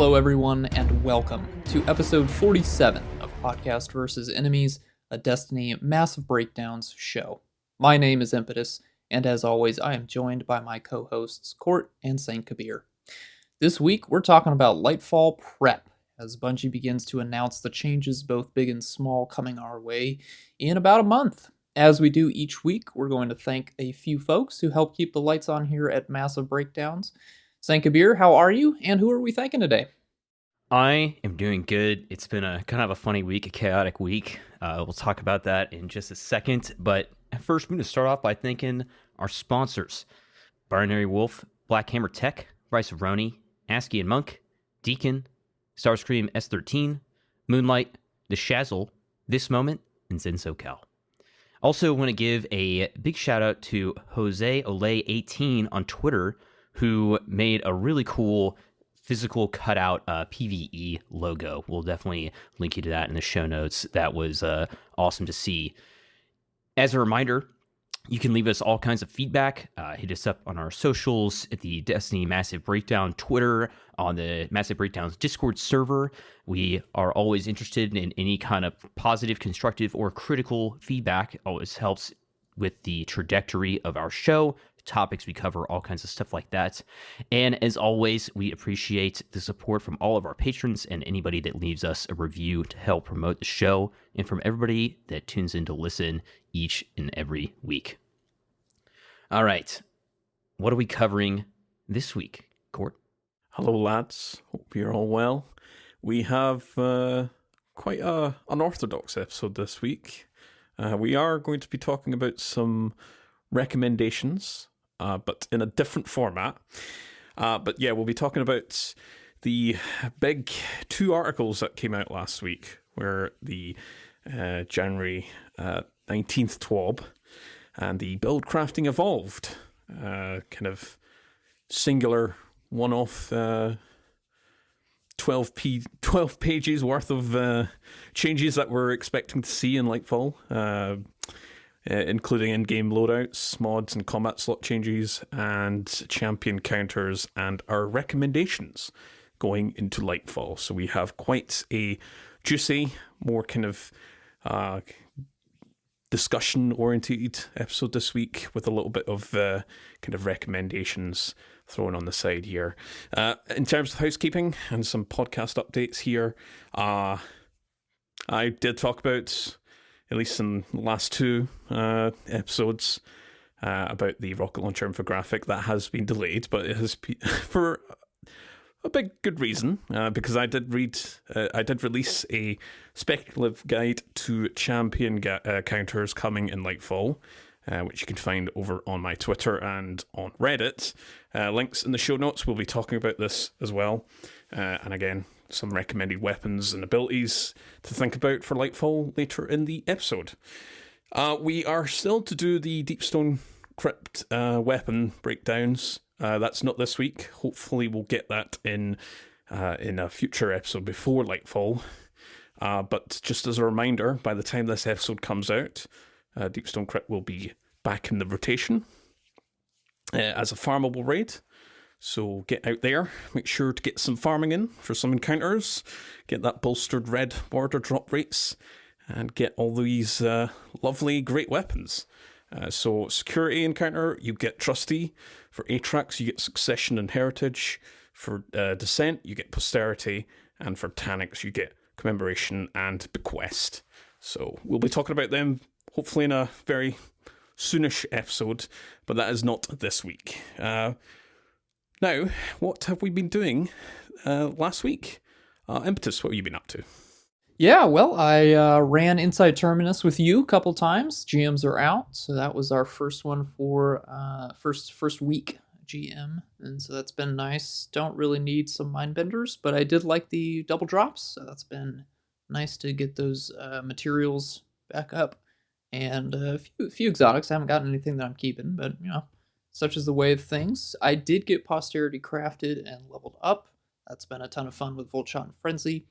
Hello, everyone, and welcome to episode 47 of Podcast vs. Enemies, a Destiny Massive Breakdowns show. My name is Impetus, and as always, I am joined by my co-hosts, Court and Saint Kabr. This week, we're talking about Lightfall prep, as Bungie begins to announce the changes, both big and small, coming our way in about a month. As we do each week, we're going to thank a few folks who help keep the lights on here at Massive Breakdowns. Saint Kabr, how are you, and who are we thanking today? I am doing good. It's been a kind of a funny week, a chaotic week. We'll talk about that in just a second, but first I'm going to start off by thanking our sponsors: Binary Wolf, Black Hammer Tech, Bryce Roney, ASCII and Monk, Deacon, Starscream S13, Moonlight, The Shazzle, This Moment, and Zen SoCal. Also want to give a big shout out to Jose Olay 18 on Twitter, who made a really cool physical cutout PvE logo. We'll definitely link you to that in the show notes. That was awesome to see. As a reminder, you can leave us all kinds of feedback. Hit us up on our socials at the Destiny Massive Breakdown Twitter, on the Massive Breakdowns Discord server. We are always interested in any kind of positive, constructive, or critical feedback. It always helps with the trajectory of our show, topics we cover, all kinds of stuff like that. And as always, we appreciate the support from all of our patrons and anybody that leaves us a review to help promote the show, and from everybody that tunes in to listen each and every week. All right, what are we covering this week, Court? Hello, lads. Hope you're all well. We have quite an unorthodox episode this week. We are going to be talking about some recommendations, but in a different format. But yeah, we'll be talking about the big two articles that came out last week, where the January 19th TWAB and the Build Crafting Evolved kind of singular one-off 12 pages worth of changes that we're expecting to see in Lightfall, including in-game loadouts, mods and combat slot changes, and champion counters, and our recommendations going into Lightfall. So we have quite a juicy, more kind of discussion-oriented episode this week, with a little bit of kind of recommendations thrown on the side here. In terms of housekeeping and some podcast updates here, I did talk about, at least in the last two episodes, about the rocket launcher infographic that has been delayed, but it has been for a big good reason, because I did release a speculative guide to champion counters coming in Lightfall, which you can find over on my Twitter and on Reddit. Links in the show notes. We'll be talking about this as well. And again, some recommended weapons and abilities to think about for Lightfall later in the episode. We are still to do the Deepstone Crypt weapon breakdowns. That's not this week. Hopefully we'll get that in a future episode before Lightfall. But just as a reminder, by the time this episode comes out, Deepstone Crypt will be back in the rotation as a farmable raid. So get out there, make sure to get some farming in for some encounters, get that bolstered red border drop rates, and get all these lovely, great weapons. So security encounter, you get Trusty. For Atrax, you get Succession and Heritage. For Descent, you get Posterity. And for Taniks, you get Commemoration and Bequest. So we'll be talking about them hopefully in a very soonish episode, but that is not this week. Now, what have we been doing last week? Impetus, what have you been up to? Yeah, well, I ran Inside Terminus with you a couple times. GMs are out, so that was our first one for first week GM, and so that's been nice. Don't really need some Mindbenders, but I did like the double drops, so that's been nice to get those materials back up. And a few exotics. I haven't gotten anything that I'm keeping, but, you know, such is the way of things. I did get Posterity crafted and leveled up. That's been a ton of fun with Voltshot and Frenzy.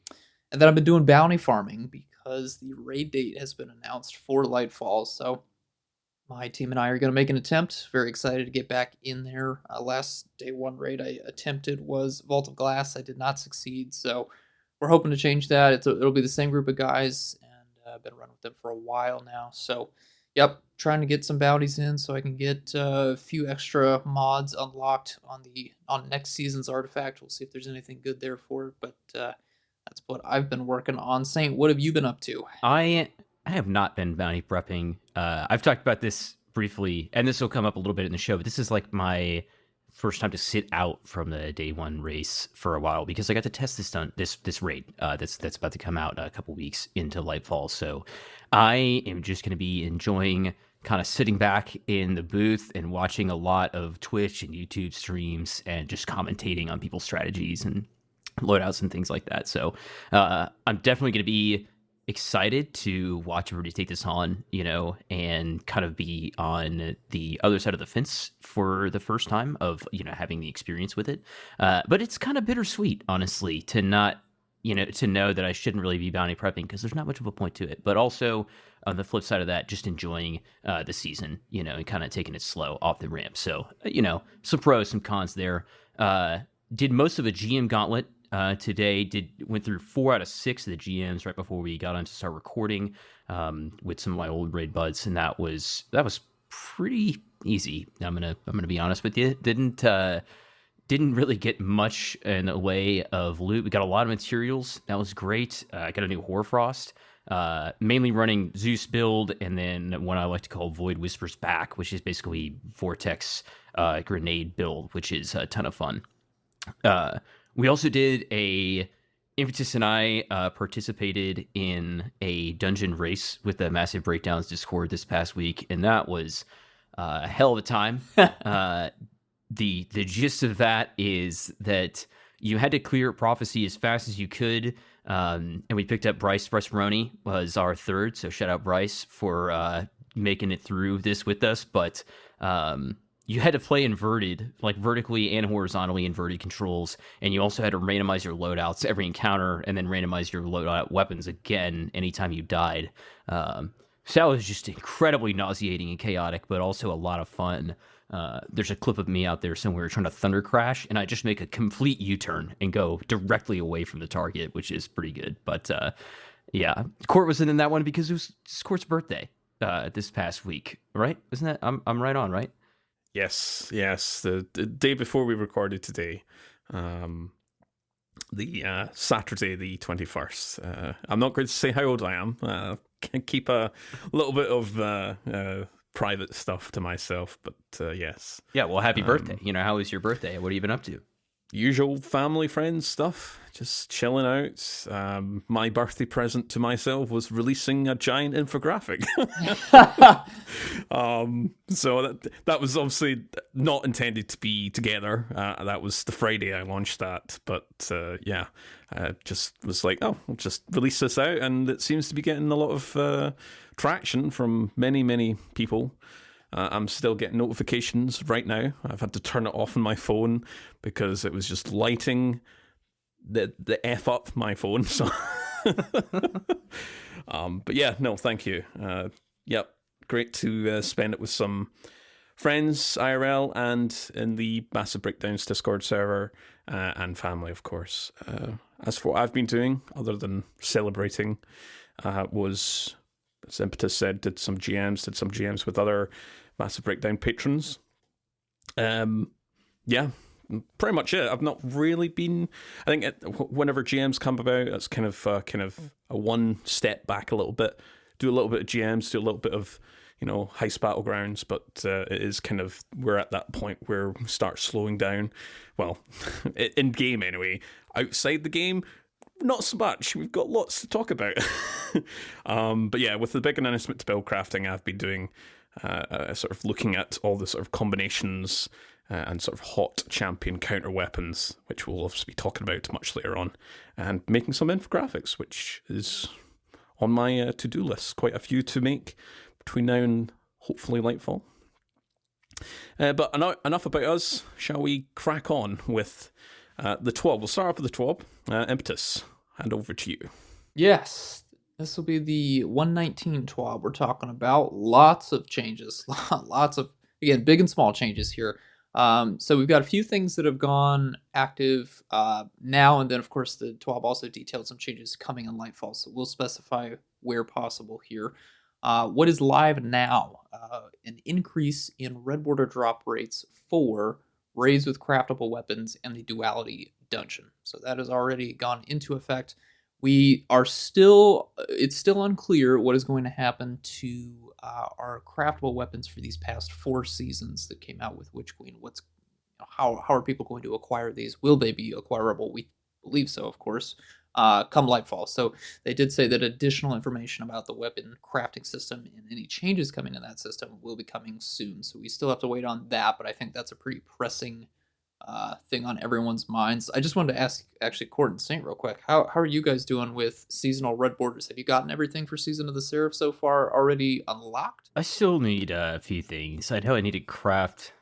And then I've been doing bounty farming because the raid date has been announced for Lightfall. So my team and I are going to make an attempt. Very excited to get back in there. Last day one raid I attempted was Vault of Glass. I did not succeed, so we're hoping to change that. It'll be the same group of guys, and I've been running with them for a while now. So, yep, trying to get some bounties in so I can get a few extra mods unlocked on next season's artifact. We'll see if there's anything good there for it, but that's what I've been working on. Saint, what have you been up to? I have not been bounty prepping. I've talked about this briefly, and this will come up a little bit in the show, but this is like my first time to sit out from the day one race for a while because I got to test this raid that's about to come out a couple weeks into Lightfall. So I am just going to be enjoying kind of sitting back in the booth and watching a lot of Twitch and YouTube streams and just commentating on people's strategies and loadouts and things like that. So I'm definitely going to be excited to watch everybody take this on, and kind of be on the other side of the fence for the first time of, having the experience with it. But it's kind of bittersweet, honestly, to not, to know that I shouldn't really be bounty prepping because there's not much of a point to it. But also on the flip side of that, just enjoying the season, and kind of taking it slow off the ramp. So, some pros, some cons there. Did most of a GM gauntlet today. Went through 4 out of 6 of the GMs right before we got on to start recording with some of my old raid buds, and that was pretty easy. I'm gonna be honest with you. Didn't really get much in the way of loot. We got a lot of materials. That was great. I got a new Hoarfrost. Mainly running Zeus build, and then what I like to call Void Whispers back, which is basically Vortex grenade build, which is a ton of fun. We also did Impetus and I participated in a dungeon race with the Massive Breakdowns Discord this past week, and that was a hell of a time. The gist of that is that you had to clear Prophecy as fast as you could, and we picked up Bryce Roney was our third, so shout out Bryce for making it through this with us, but you had to play inverted, like vertically and horizontally inverted controls, and you also had to randomize your loadouts every encounter, and then randomize your loadout weapons again anytime you died. So that was just incredibly nauseating and chaotic, but also a lot of fun. There's a clip of me out there somewhere trying to thunder crash, and I just make a complete U-turn and go directly away from the target, which is pretty good. But yeah, Court was in that one because it was Court's birthday this past week, right? Isn't that I'm right on, right? Yes. The day before we recorded today, the Saturday, the 21st. I'm not going to say how old I am. Can keep a little bit of private stuff to myself, but yes. Yeah, well, happy birthday. How was your birthday? What have you been up to? Usual family, friends stuff, just chilling out. My birthday present to myself was releasing a giant infographic. So that was obviously not intended to be together. That was the Friday I launched that, but yeah, I just was like, oh, I'll just release this out, and it seems to be getting a lot of traction from many people. I'm still getting notifications right now. I've had to turn it off on my phone because it was just lighting the F up my phone. So, but yeah, no, thank you. Yep, great to spend it with some friends IRL and in the Massive Breakdowns Discord server and family, of course. As for what I've been doing, other than celebrating, was, as Impetus said, did some GMs with other Massive Breakdown patrons. Yeah, pretty much it. I've not really been. I think whenever GMs come about, it's kind of a one step back a little bit. Do a little bit of GMs, do a little bit of Heist Battlegrounds, but it is kind of, we're at that point where we start slowing down. Well, in game anyway. Outside the game, not so much. We've got lots to talk about. But yeah, with the big announcement to build crafting, I've been doing sort of looking at all the sort of combinations and sort of hot champion counter weapons, which we'll obviously be talking about much later on, and making some infographics, which is on my to-do list. Quite a few to make between now and hopefully Lightfall. But enough about us. Shall we crack on with the TWAB? We'll start off with the TWAB. Impetus, hand over to you. Yes. This will be the 119 TWAB we're talking about. Lots of changes. Lots of, again, big and small changes here. So we've got a few things that have gone active now, and then, of course, the TWAB also detailed some changes coming in Lightfall, so we'll specify where possible here. What is live now? An increase in red border drop rates for raids with craftable weapons and the duality dungeon. So that has already gone into effect. It's still unclear what is going to happen to our craftable weapons for these past 4 seasons that came out with Witch Queen. How are people going to acquire these? Will they be acquirable? We believe so, of course, come Lightfall. So they did say that additional information about the weapon crafting system and any changes coming in that system will be coming soon. So we still have to wait on that, but I think that's a pretty pressing thing on everyone's minds. I just wanted to ask, actually, Court and Saint real quick. How are you guys doing with seasonal red borders? Have you gotten everything for Season of the Seraph so far already unlocked? I still need a few things. I know I need to craft.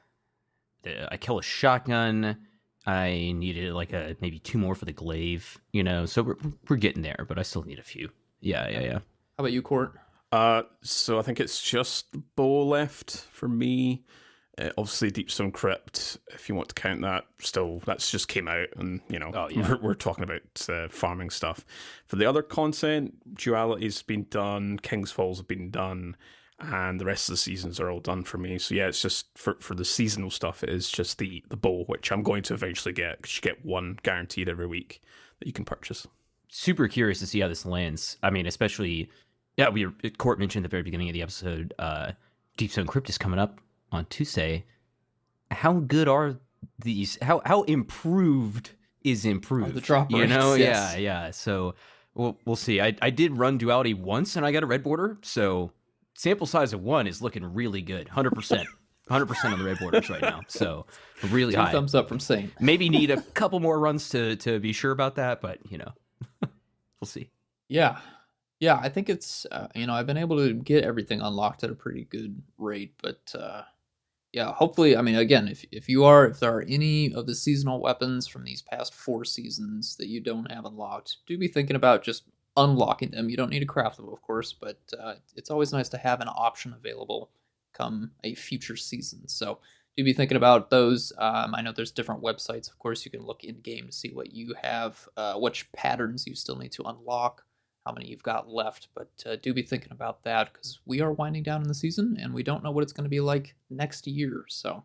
I kill a shotgun. I needed like maybe 2 more for the glaive. So we're getting there, but I still need a few. Yeah. How about you, Court? So I think it's just the bow left for me. Obviously, Deepstone Crypt, if you want to count that, still, that's just came out, and, we're talking about farming stuff. For the other content, Duality's been done, King's Falls have been done, and the rest of the seasons are all done for me. So yeah, it's just, for the seasonal stuff, it is just the bow, which I'm going to eventually get, because you get 1 guaranteed every week that you can purchase. Super curious to see how this lands. I mean, especially, Court mentioned at the very beginning of the episode, Deepstone Crypt is coming up on Tuesday. How good are these? How improved is improved? The drop rates, yes. Yeah. So we'll see. I did run Duality once and I got a red border. So sample size of 1 is looking really good. 100%. 100% on the red borders right now. So really high. Thumbs up from Saint. Maybe need a couple more runs to be sure about that, but we'll see. Yeah, I think it's I've been able to get everything unlocked at a pretty good rate, but yeah, hopefully, I mean, again, if there are any of the seasonal weapons from these past 4 seasons that you don't have unlocked, do be thinking about just unlocking them. You don't need to craft them, of course, but it's always nice to have an option available come a future season. So do be thinking about those. I know there's different websites. Of course, you can look in game to see what you have, which patterns you still need to unlock, how many you've got left, but do be thinking about that, because we are winding down in the season and we don't know what it's going to be like next year. So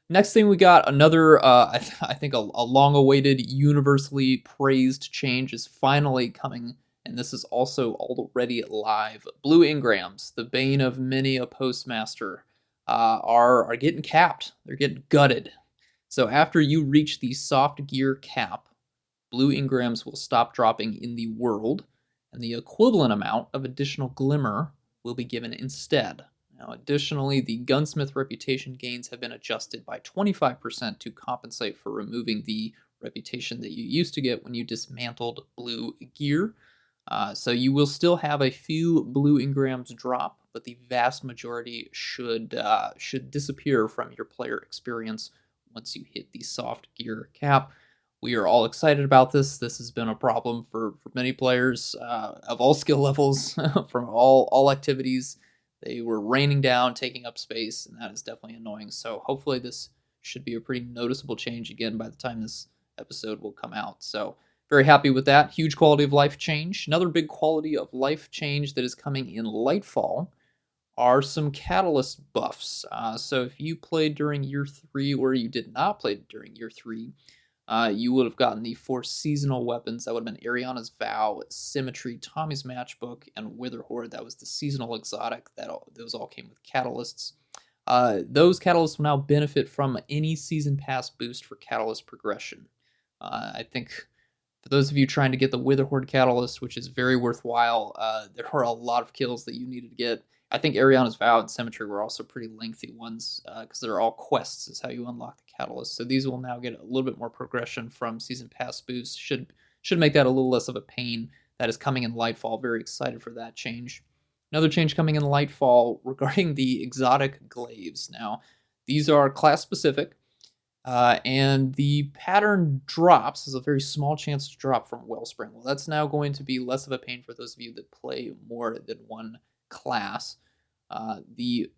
next thing, we got another I think a long-awaited, universally praised change is finally coming, and this is also already live. Blue engrams, the bane of many a postmaster, are getting capped. They're getting gutted. So after you reach the soft gear cap, blue engrams will stop dropping in the world, and the equivalent amount of additional glimmer will be given instead. Now, additionally, the gunsmith reputation gains have been adjusted by 25% to compensate for removing the reputation that you used to get when you dismantled blue gear. So you will still have a few blue engrams drop, but the vast majority should disappear from your player experience once you hit the soft gear cap. We are all excited about this. This has been a problem for many players of all skill levels, from all activities. They were raining down, taking up space, and that is definitely annoying. So hopefully this should be a pretty noticeable change again by the time this episode will come out. So very happy with that. Huge quality of life change. Another big quality of life change that is coming in Lightfall are some catalyst buffs. So if you played during year 3 or you did not play during year 3, you would have gotten the 4 seasonal weapons. That would have been Ariana's Vow, Symmetry, Tommy's Matchbook, and Witherhoard. That was the seasonal exotic. Those all came with catalysts. Those catalysts will now benefit from any season pass boost for catalyst progression. I think for those of you trying to get the Witherhoard catalyst, which is very worthwhile, there are a lot of kills that you needed to get. I think Ariana's Vow and Symmetry were also pretty lengthy ones, because they're all quests is how you unlock the catalyst. So these will now get a little bit more progression from season pass boosts. Should make that a little less of a pain. That is coming in Lightfall. Very excited for that change. Another change coming in Lightfall regarding the exotic glaives. Now, these are class specific. And the pattern drops is a very small chance to drop from Wellspring. Well, that's now going to be less of a pain for those of you that play more than one class.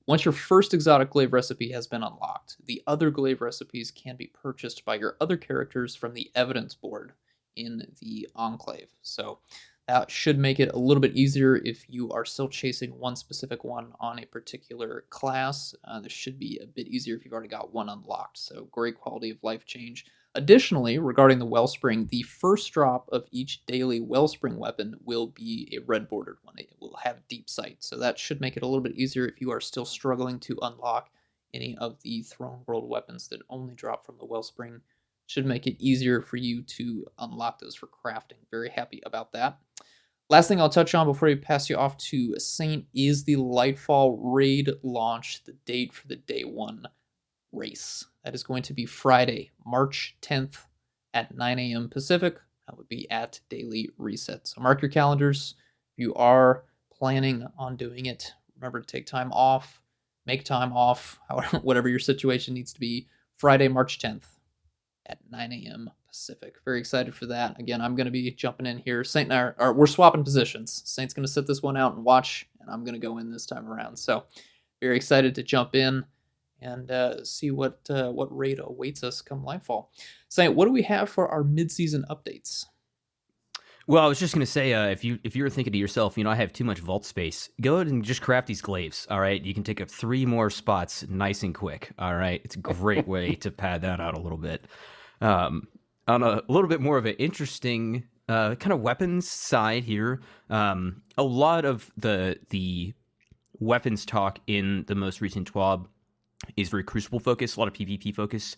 Once your first exotic glaive recipe has been unlocked, the other glaive recipes can be purchased by your other characters from the evidence board in the Enclave. So that should make it a little bit easier if you are still chasing one specific one on a particular class. This should be a bit easier if you've already got one unlocked. So great quality of life change. Additionally, regarding the Wellspring, the first drop of each daily Wellspring weapon will be a red bordered one. It will have deep sight, so that should make it a little bit easier if you are still struggling to unlock any of the Throne World weapons that only drop from the Wellspring. Should make it easier for you to unlock those for crafting. Very happy about that. Last thing I'll touch on before we pass you off to Saint is the Lightfall raid launch, the date for the day one race. That is going to be Friday, March 10th at 9 a.m. Pacific. That would be at Daily Reset. So mark your calendars. If you are planning on doing it, remember to take time off, make time off, whatever your situation needs to be. Friday, March 10th at 9 a.m. Pacific. Very excited for that. Again, I'm going to be jumping in here. Saint and I we're swapping positions. Saint's going to sit this one out and watch, and I'm going to go in this time around. So very excited to jump in and see what raid awaits us come Lightfall. Saint, what do we have for our mid-season updates? Well, I was just going to say, if you were thinking to yourself, I have too much vault space, go ahead and just craft these glaives, all right? You can take up 3 more spots nice and quick, all right? It's a great way to pad that out a little bit. On a little bit more of an interesting kind of weapons side here, a lot of the weapons talk in the most recent TWAB is very Crucible focused, a lot of PvP focus,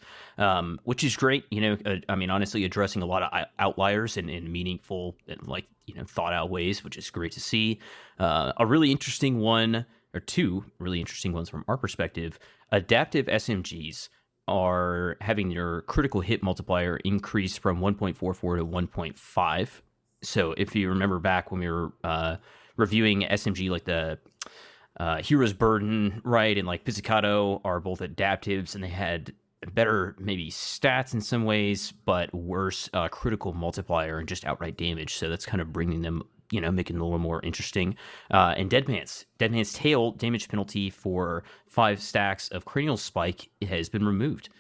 which is great. Honestly, addressing a lot of outliers in meaningful and thought out ways, which is great to see. A really interesting one, or 2 really interesting ones from our perspective, adaptive SMGs are having their critical hit multiplier increase from 1.44 to 1.5. So if you remember back when we were reviewing SMG like the Hero's Burden, right, and like Pizzicato are both adaptives, and they had better maybe stats in some ways, but worse critical multiplier and just outright damage. So that's kind of bringing them, making it a little more interesting. And Deadman's tail damage penalty for 5 stacks of Cranial Spike has been removed.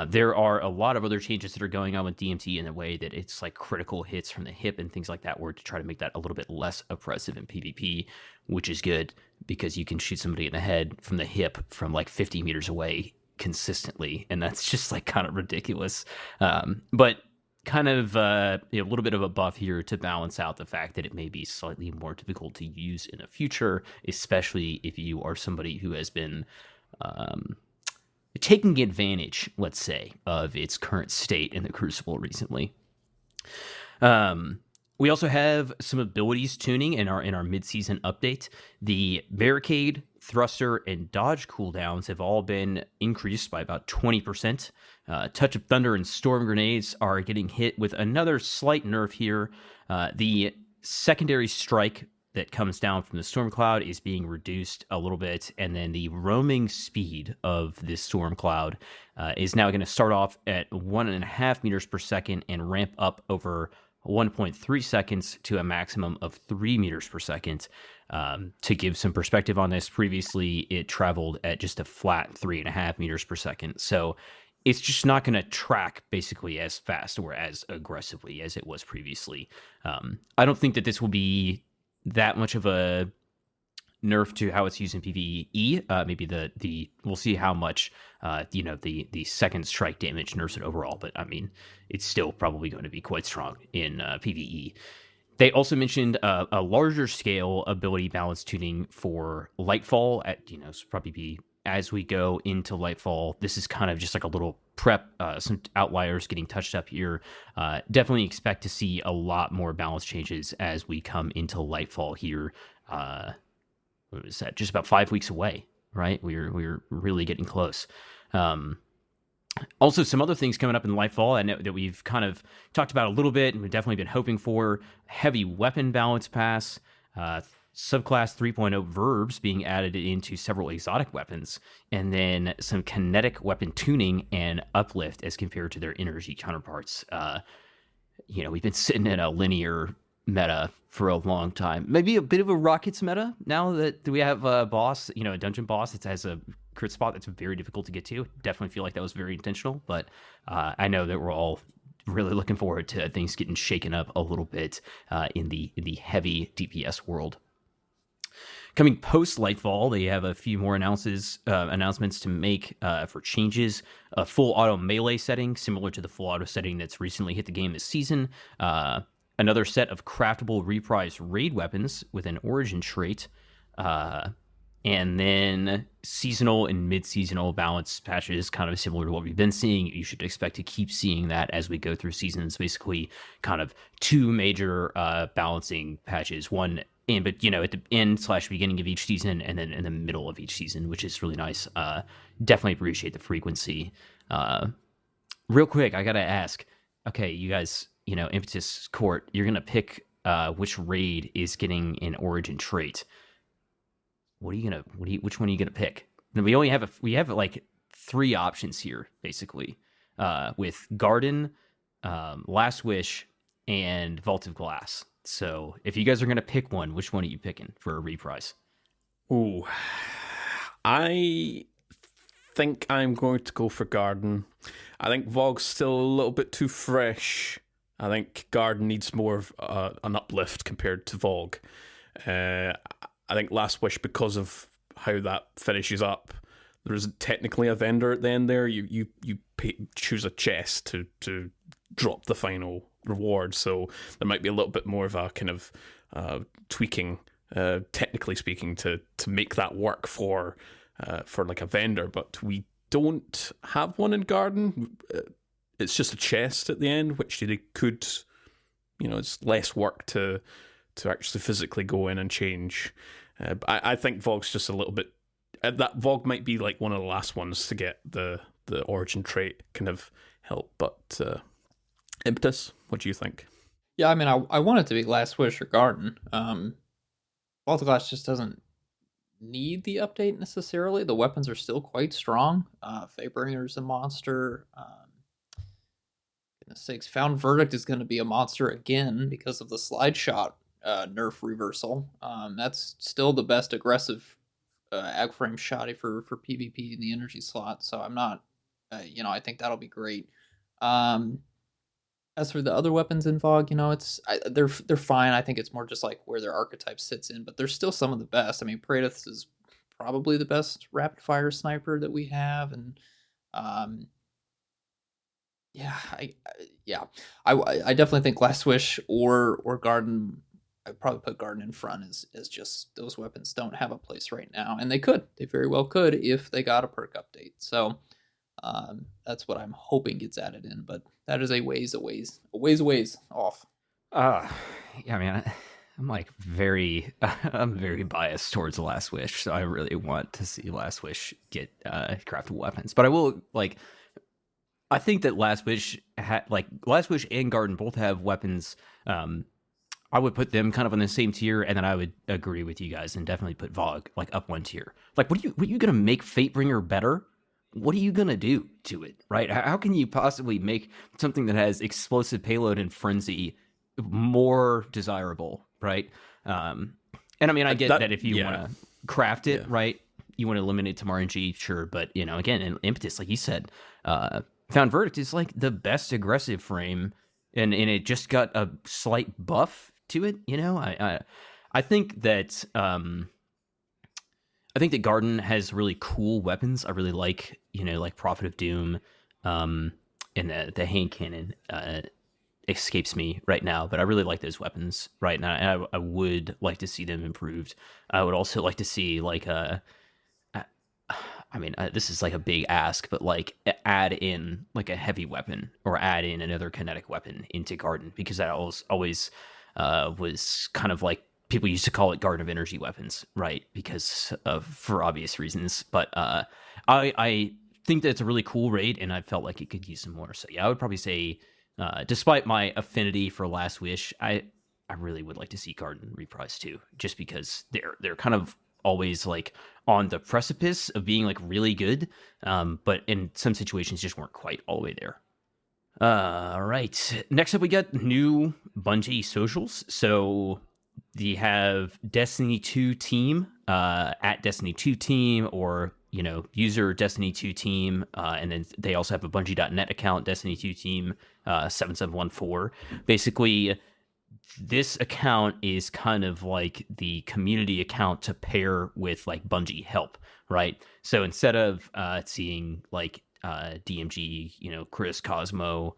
There are a lot of other changes that are going on with DMT in a way that it's like critical hits from the hip and things like that, where to try to make that a little bit less oppressive in PvP, which is good because you can shoot somebody in the head from the hip from like 50 meters away consistently, and that's just like kind of ridiculous. But kind of a little bit of a buff here to balance out the fact that it may be slightly more difficult to use in the future, especially if you are somebody who has been taking advantage, let's say, of its current state in the Crucible recently. We also have some abilities tuning in our mid-season update. The barricade, thruster, and dodge cooldowns have all been increased by about 20%. Touch of Thunder and Storm Grenades are getting hit with another slight nerf here. The secondary strike that comes down from the storm cloud is being reduced a little bit, and then the roaming speed of this storm cloud is now going to start off at 1.5 meters per second and ramp up over 1.3 seconds to a maximum of 3 meters per second. To give some perspective on this, previously it traveled at just a flat 3.5 meters per second. So it's just not going to track basically as fast or as aggressively as it was previously. I don't think that this will be that much of a nerf to how it's used in PvE. Maybe the we'll see how much the second strike damage nerfs it overall, but I mean it's still probably going to be quite strong in PvE. They also mentioned a larger scale ability balance tuning for Lightfall at so probably be as we go into Lightfall. This is kind of just like a little prep, some outliers getting touched up here. Definitely expect to see a lot more balance changes as we come into Lightfall here. What was that? Just about 5 weeks away, right? We're really getting close. Also, some other things coming up in Lightfall I know that we've kind of talked about a little bit, and we've definitely been hoping for. Heavy weapon balance pass. subclass 3.0 verbs being added into several exotic weapons, and then some kinetic weapon tuning and uplift as compared to their energy counterparts. We've been sitting in a linear meta for a long time. Maybe a bit of a rockets meta now that we have a boss, a dungeon boss that has a crit spot that's very difficult to get to. Definitely feel like that was very intentional, but I know that we're all really looking forward to things getting shaken up a little bit in the heavy DPS world. Coming post Lightfall, they have a few more announcements to make for changes. A full auto melee setting, similar to the full auto setting that's recently hit the game this season. Another set of craftable reprise raid weapons with an origin trait. And then seasonal and mid-seasonal balance patches, kind of similar to what we've been seeing. You should expect to keep seeing that as we go through seasons. Basically, kind of two major balancing patches. One at the end/beginning of each season, and then in the middle of each season, which is really nice. Definitely appreciate the frequency. Real quick, I gotta ask. Okay, you guys, Impetus Court, you're gonna pick which raid is getting an origin trait. Which one are you gonna pick? We have like 3 options here, basically, with Garden, Last Wish, and Vault of Glass. So if you guys are gonna pick one, which one are you picking for a reprise? Ooh, I think I'm going to go for Garden. I think Vogue's still a little bit too fresh. I think Garden needs more of an uplift compared to Vogue. I think Last Wish, because of how that finishes up, there isn't technically a vendor at the end there. You choose a chest to drop the final reward, so there might be a little bit more of a kind of tweaking, technically speaking, to make that work for like a vendor. But we don't have one in Garden. It's just a chest at the end, which they could, it's less work to actually physically go in and change. I think Vogue's just a little bit. That Vogue might be like one of the last ones to get the origin trait kind of help. But Impetus, what do you think? Yeah, I mean, I want it to be Last Wish or Garden. Vault of Glass just doesn't need the update necessarily. The weapons are still quite strong. Faebringer's a monster. Goodness sakes, Found Verdict is going to be a monster again because of the slide shot nerf reversal. That's still the best aggressive ag frame shotty for PvP in the energy slot. So I'm not, I think that'll be great. As for the other weapons in Vogue, they're fine. I think it's more just like where their archetype sits in, but they're still some of the best. I mean, Praedyth is probably the best rapid fire sniper that we have, and I definitely think Last Wish or Garden. I'd probably put Garden in front as just those weapons don't have a place right now, and they very well could if they got a perk update. So that's what I'm hoping gets added in, but that is a ways off. Yeah, man, I'm like I'm very biased towards Last Wish, so I really want to see Last Wish get craftable weapons. But I think that Last Wish and Garden both have weapons. I would put them kind of on the same tier, and then I would agree with you guys and definitely put Vogue like up one tier. Like, what are you gonna make Fatebringer better? What are you gonna do to it, right? How can you possibly make something that has explosive payload and frenzy more desirable, right? And I mean, I get that if you want to craft it, right, you want to eliminate some RNG, sure, but again, in Impetus, like you said, Found Verdict is like the best aggressive frame, and it just got a slight buff to it. I think that Garden has really cool weapons. I really like like Prophet of Doom, and the hand cannon escapes me right now, but I really like those weapons right now, and I would like to see them improved. I would also like to see like this is like a big ask, but like add in like a heavy weapon or add in another kinetic weapon into Garden, because that always was kind of like people used to call it Garden of Energy weapons, right? Because for obvious reasons. But I think that it's a really cool raid, and I felt like it could use some more. So yeah, I would probably say, despite my affinity for Last Wish, I I really would like to see Garden reprise too, just because they're kind of always like on the precipice of being like really good, but in some situations just weren't quite all the way there. All right. Next up, we got new Bungie socials. So you have Destiny 2 team at Destiny 2 team, or user Destiny 2 team, and then they also have a Bungie.net account, Destiny 2 team 7714. Basically, this account is kind of like the community account to pair with like Bungie help, right? So instead of seeing like DMG, Chris, Cosmo,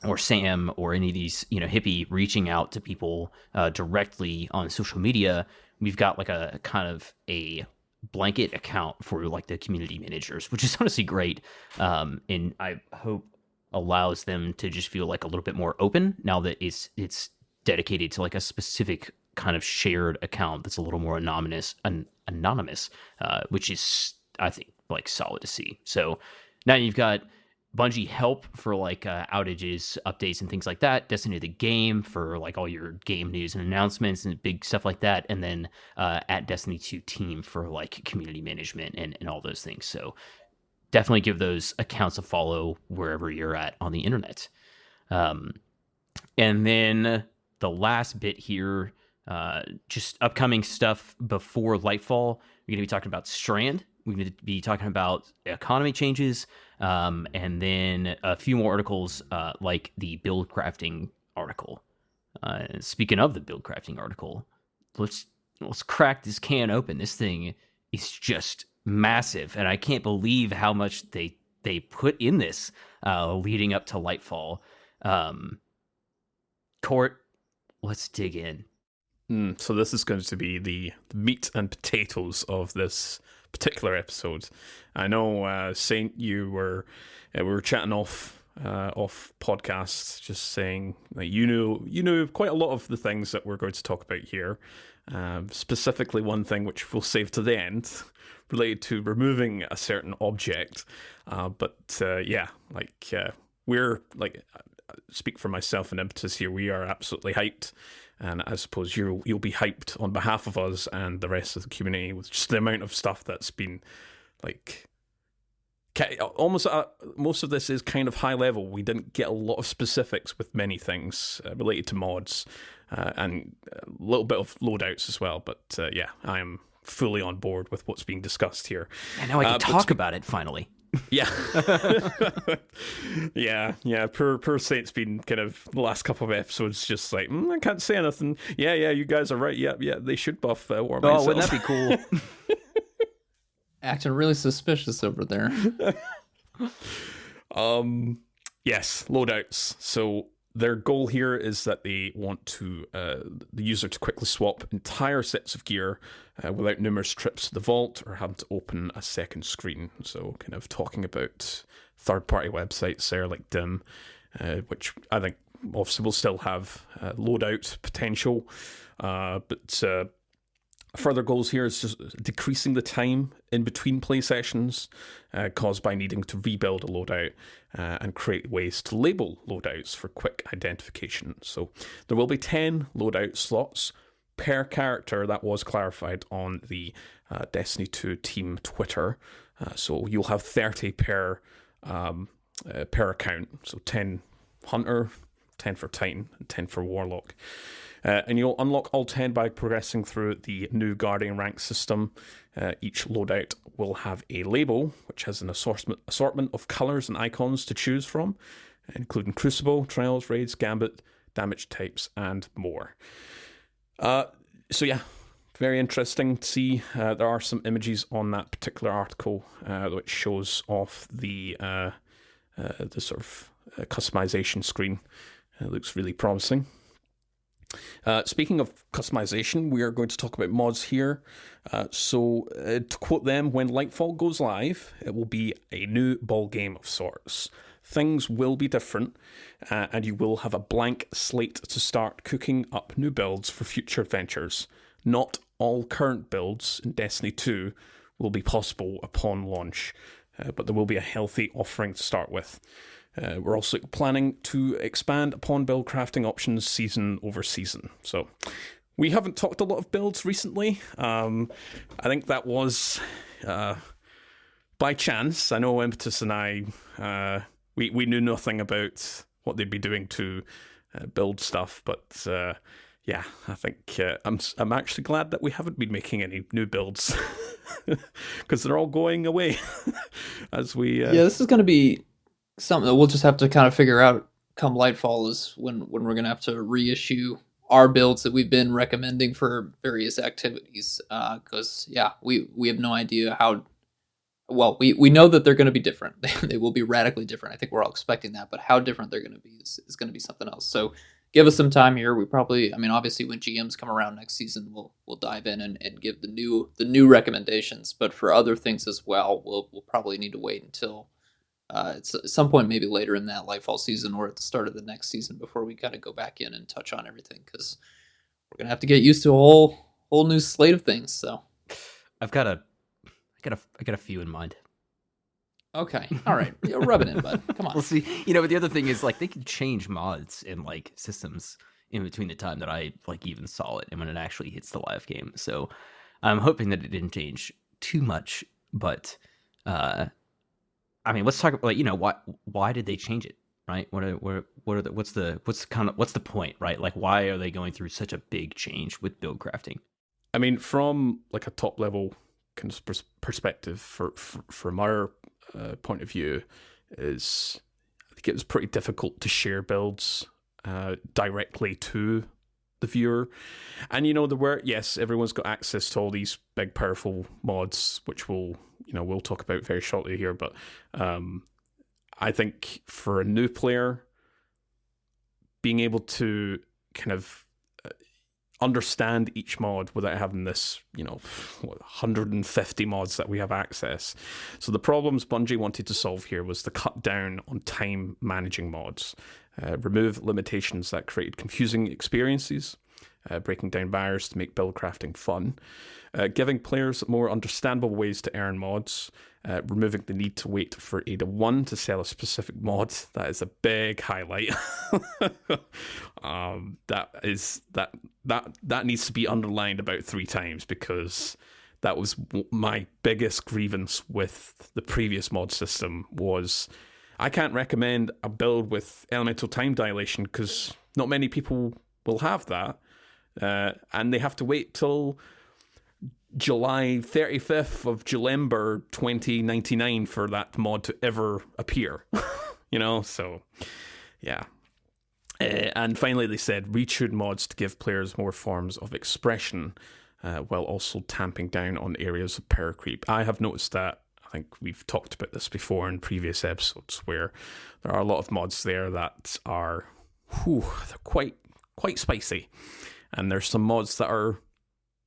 or Sam, or any of these, hippie reaching out to people directly on social media, we've got like a kind of a blanket account for like the community managers, which is honestly great. And I hope allows them to just feel like a little bit more open now that it's dedicated to like a specific kind of shared account that's a little more anonymous, which is, I think, like solid to see. So now you've got Bungie help for like outages, updates, and things like that. Destiny the game for like all your game news and announcements and big stuff like that. And then at Destiny 2 team for like community management and all those things. So definitely give those accounts a follow wherever you're at on the internet. And then the last bit here, just upcoming stuff before Lightfall. We're going to be talking about Strand. We're going to be talking about economy changes, and then a few more articles like the build crafting article. Speaking of the build crafting article, let's crack this can open. This thing is just massive, and I can't believe how much they put in this leading up to Lightfall. Court, let's dig in. So this is going to be the meat and potatoes of this particular episode. I know, Saint, we were chatting off podcasts, just saying that you knew quite a lot of the things that we're going to talk about here. Specifically, one thing which we'll save to the end, related to removing a certain object. We're like, speak for myself and Impetus here. We are absolutely hyped. And I suppose you'll be hyped on behalf of us and the rest of the community with just the amount of stuff that's been like almost most of this is kind of high level. We didn't get a lot of specifics with many things related to mods and a little bit of loadouts as well. But I am fully on board with what's being discussed here. And now I can talk about it finally. Yeah. yeah. Poor Saint's been kind of the last couple of episodes just like, I can't say anything. Yeah, you guys are right. Yeah, they should buff War Myself. Oh, wouldn't that be cool? Acting really suspicious over there. Yes, loadouts. So their goal here is that they want to the user to quickly swap entire sets of gear without numerous trips to the vault or having to open a second screen. So kind of talking about third-party websites there like Dim, which I think obviously will still have loadout potential. But further goals here is just decreasing the time in between play sessions caused by needing to rebuild a loadout and create ways to label loadouts for quick identification. So there will be 10 loadout slots per character. That was clarified on the Destiny 2 team Twitter. So you'll have 30 per account. So 10 Hunter, 10 for Titan, and 10 for Warlock. And you'll unlock all 10 by progressing through the new Guardian rank system. Each loadout will have a label, which has an assortment of colours and icons to choose from, including Crucible, Trials, Raids, Gambit, damage types, and more. Very interesting to see. There are some images on that particular article which shows off the sort of customization screen. It looks really promising. Speaking of customization, we are going to talk about mods here. To quote them, when Lightfall goes live, it will be a new ball game of sorts. Things will be different, and you will have a blank slate to start cooking up new builds for future adventures. Not all current builds in Destiny 2 will be possible upon launch, but there will be a healthy offering to start with. We're also planning to expand upon build crafting options season over season. So we haven't talked a lot of builds recently. I think that was by chance. I know Impetus and I, we knew nothing about what they'd be doing to build stuff, but yeah, I think I'm actually glad that we haven't been making any new builds because they're all going away as we. Yeah, this is going to be something that we'll just have to kind of figure out come Lightfall, is when we're going to have to reissue our builds that we've been recommending for various activities. Because yeah, we have no idea how. Well, we know that they're going to be different. They will be radically different. I think we're all expecting that, but how different they're going to be is going to be something else. So give us some time here. We probably, I mean, obviously when GMs come around next season, we'll dive in and give the new recommendations. But for other things as well, we'll probably need to wait until it's at some point, maybe later in that Lightfall season or at the start of the next season, before we kind of go back in and touch on everything, because we're gonna have to get used to a whole new slate of things. So I got a few in mind. okay, all right, rub it in, bud. Come on. We'll see. But the other thing is, like, they can change mods and like systems in between the time that I like even saw it and when it actually hits the live game. So I'm hoping that it didn't change too much. But I mean, let's talk about, like, why did they change it, right? What's the point, right? Like, why are they going through such a big change with build crafting? I mean, from like a top level kind of perspective, from our point of view, is I think it was pretty difficult to share builds directly to the viewer. And there were, yes, everyone's got access to all these big powerful mods, which we'll talk about very shortly here, but I think for a new player, being able to kind of understand each mod without having this 150 mods that we have access. So the problems Bungie wanted to solve here was to cut down on time managing mods, remove limitations that created confusing experiences, breaking down barriers to make build crafting fun, giving players more understandable ways to earn mods, removing the need to wait for Ada 1 to sell a specific mod. That is a big highlight. That needs to be underlined about 3 times, because that was my biggest grievance with the previous mod system. Was I can't recommend a build with elemental time dilation because not many people will have that, and they have to wait till July 35th of Julember 2099 for that mod to ever appear. So yeah. And finally they said retune mods to give players more forms of expression, while also tamping down on areas of power creep. I have noticed that. I think we've talked about this before in previous episodes, where there are a lot of mods there that are they're quite spicy. And there's some mods that are,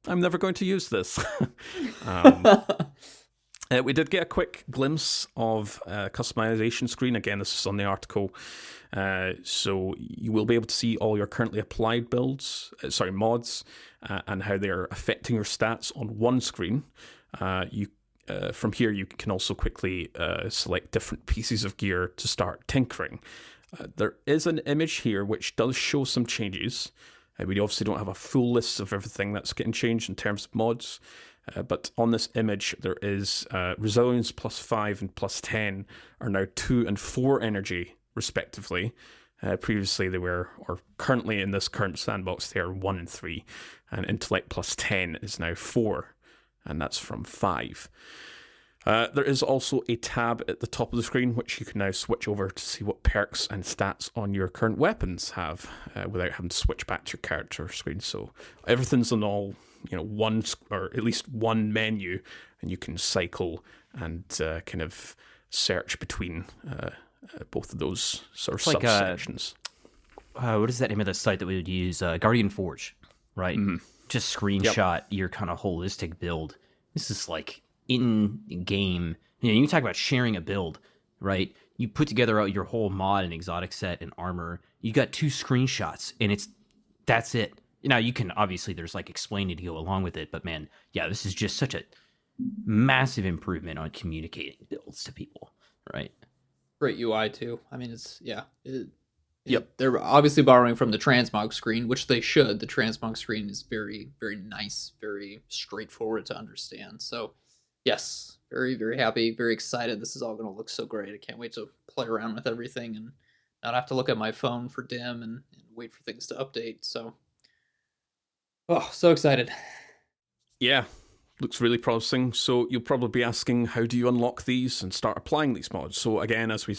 I'm never going to use this. We did get a quick glimpse of a customization screen. Again, this is on the article. So you will be able to see all your currently applied mods, and how they're affecting your stats on one screen. From here, you can also quickly select different pieces of gear to start tinkering. There is an image here which does show some changes. We obviously don't have a full list of everything that's getting changed in terms of mods, but on this image there is resilience +5 and +10 are now 2 and 4 energy respectively. Previously they were, or currently in this current sandbox, they are 1 and 3, and intellect +10 is now 4, and that's from 5. There is also a tab at the top of the screen which you can now switch over to see what perks and stats on your current weapons have, without having to switch back to your character screen. So everything's on all one, or at least one menu, and you can cycle and kind of search between both of those sort of subsections. What is that name of the site that we would use? Guardian Forge, right? Mm-hmm. Just screenshot your kind of holistic build. This is like in-game, you talk about sharing a build, right? You put together your whole mod and exotic set and armor. You got 2 screenshots, and that's it. Now you can, obviously there's like explaining to go along with it, but man, yeah, this is just such a massive improvement on communicating builds to people, right? Great UI too. I mean, it's Yep. They're obviously borrowing from the transmog screen, which they should. The transmog screen is very, very nice, very straightforward to understand. So, yes, very, very happy, very excited. This is all going to look so great. I can't wait to play around with everything and not have to look at my phone for dim and wait for things to update. So, oh, so excited. Yeah, looks really promising. So you'll probably be asking, how do you unlock these and start applying these mods? So again, as we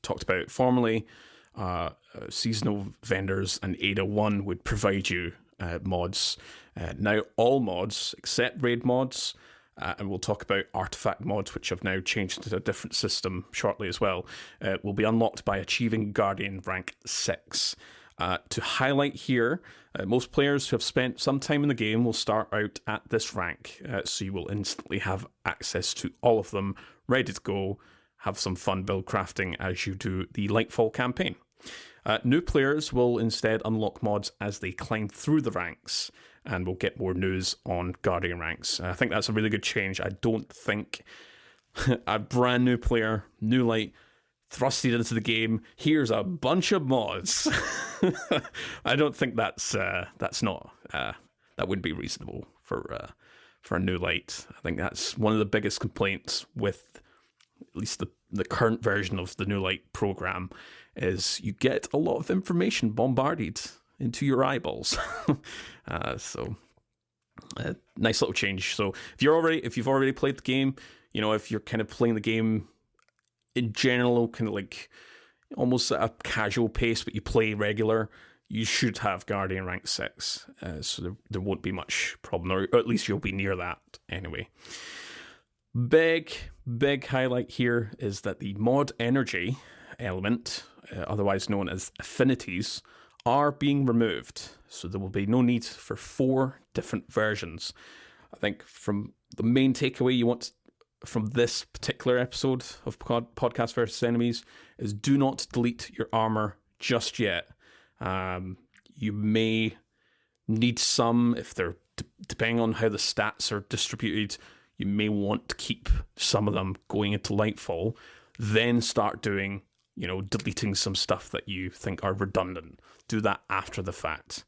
talked about formerly, seasonal vendors and Ada 1 would provide you mods. Now all mods, except raid mods, and we'll talk about artifact mods, which have now changed to a different system shortly as well, will be unlocked by achieving Guardian rank 6. To highlight here, most players who have spent some time in the game will start out at this rank, so you will instantly have access to all of them, ready to go, have some fun build crafting as you do the Lightfall campaign. New players will instead unlock mods as they climb through the ranks, and we'll get more news on Guardian ranks. I think that's a really good change. I don't think a brand new player, new light, thrusted into the game, here's a bunch of mods. I don't think that's not that would be reasonable for a new light. I think that's one of the biggest complaints with at least the current version of the new light program is you get a lot of information bombarded into your eyeballs. So nice little change. So if you've already played the game, if you're kind of playing the game in general, kind of like almost at a casual pace, but you play regular, you should have Guardian rank 6. So there won't be much problem, or at least you'll be near that anyway. Big highlight here is that the mod energy element, otherwise known as affinities, are being removed. So there will be no need for 4 different versions. I think from the main takeaway you want from this particular episode of Podcast versus Enemies is do not delete your armor just yet. You may need some if they're depending on how the stats are distributed. You may want to keep some of them going into Lightfall, then start doing, deleting some stuff that you think are redundant. Do that after the fact.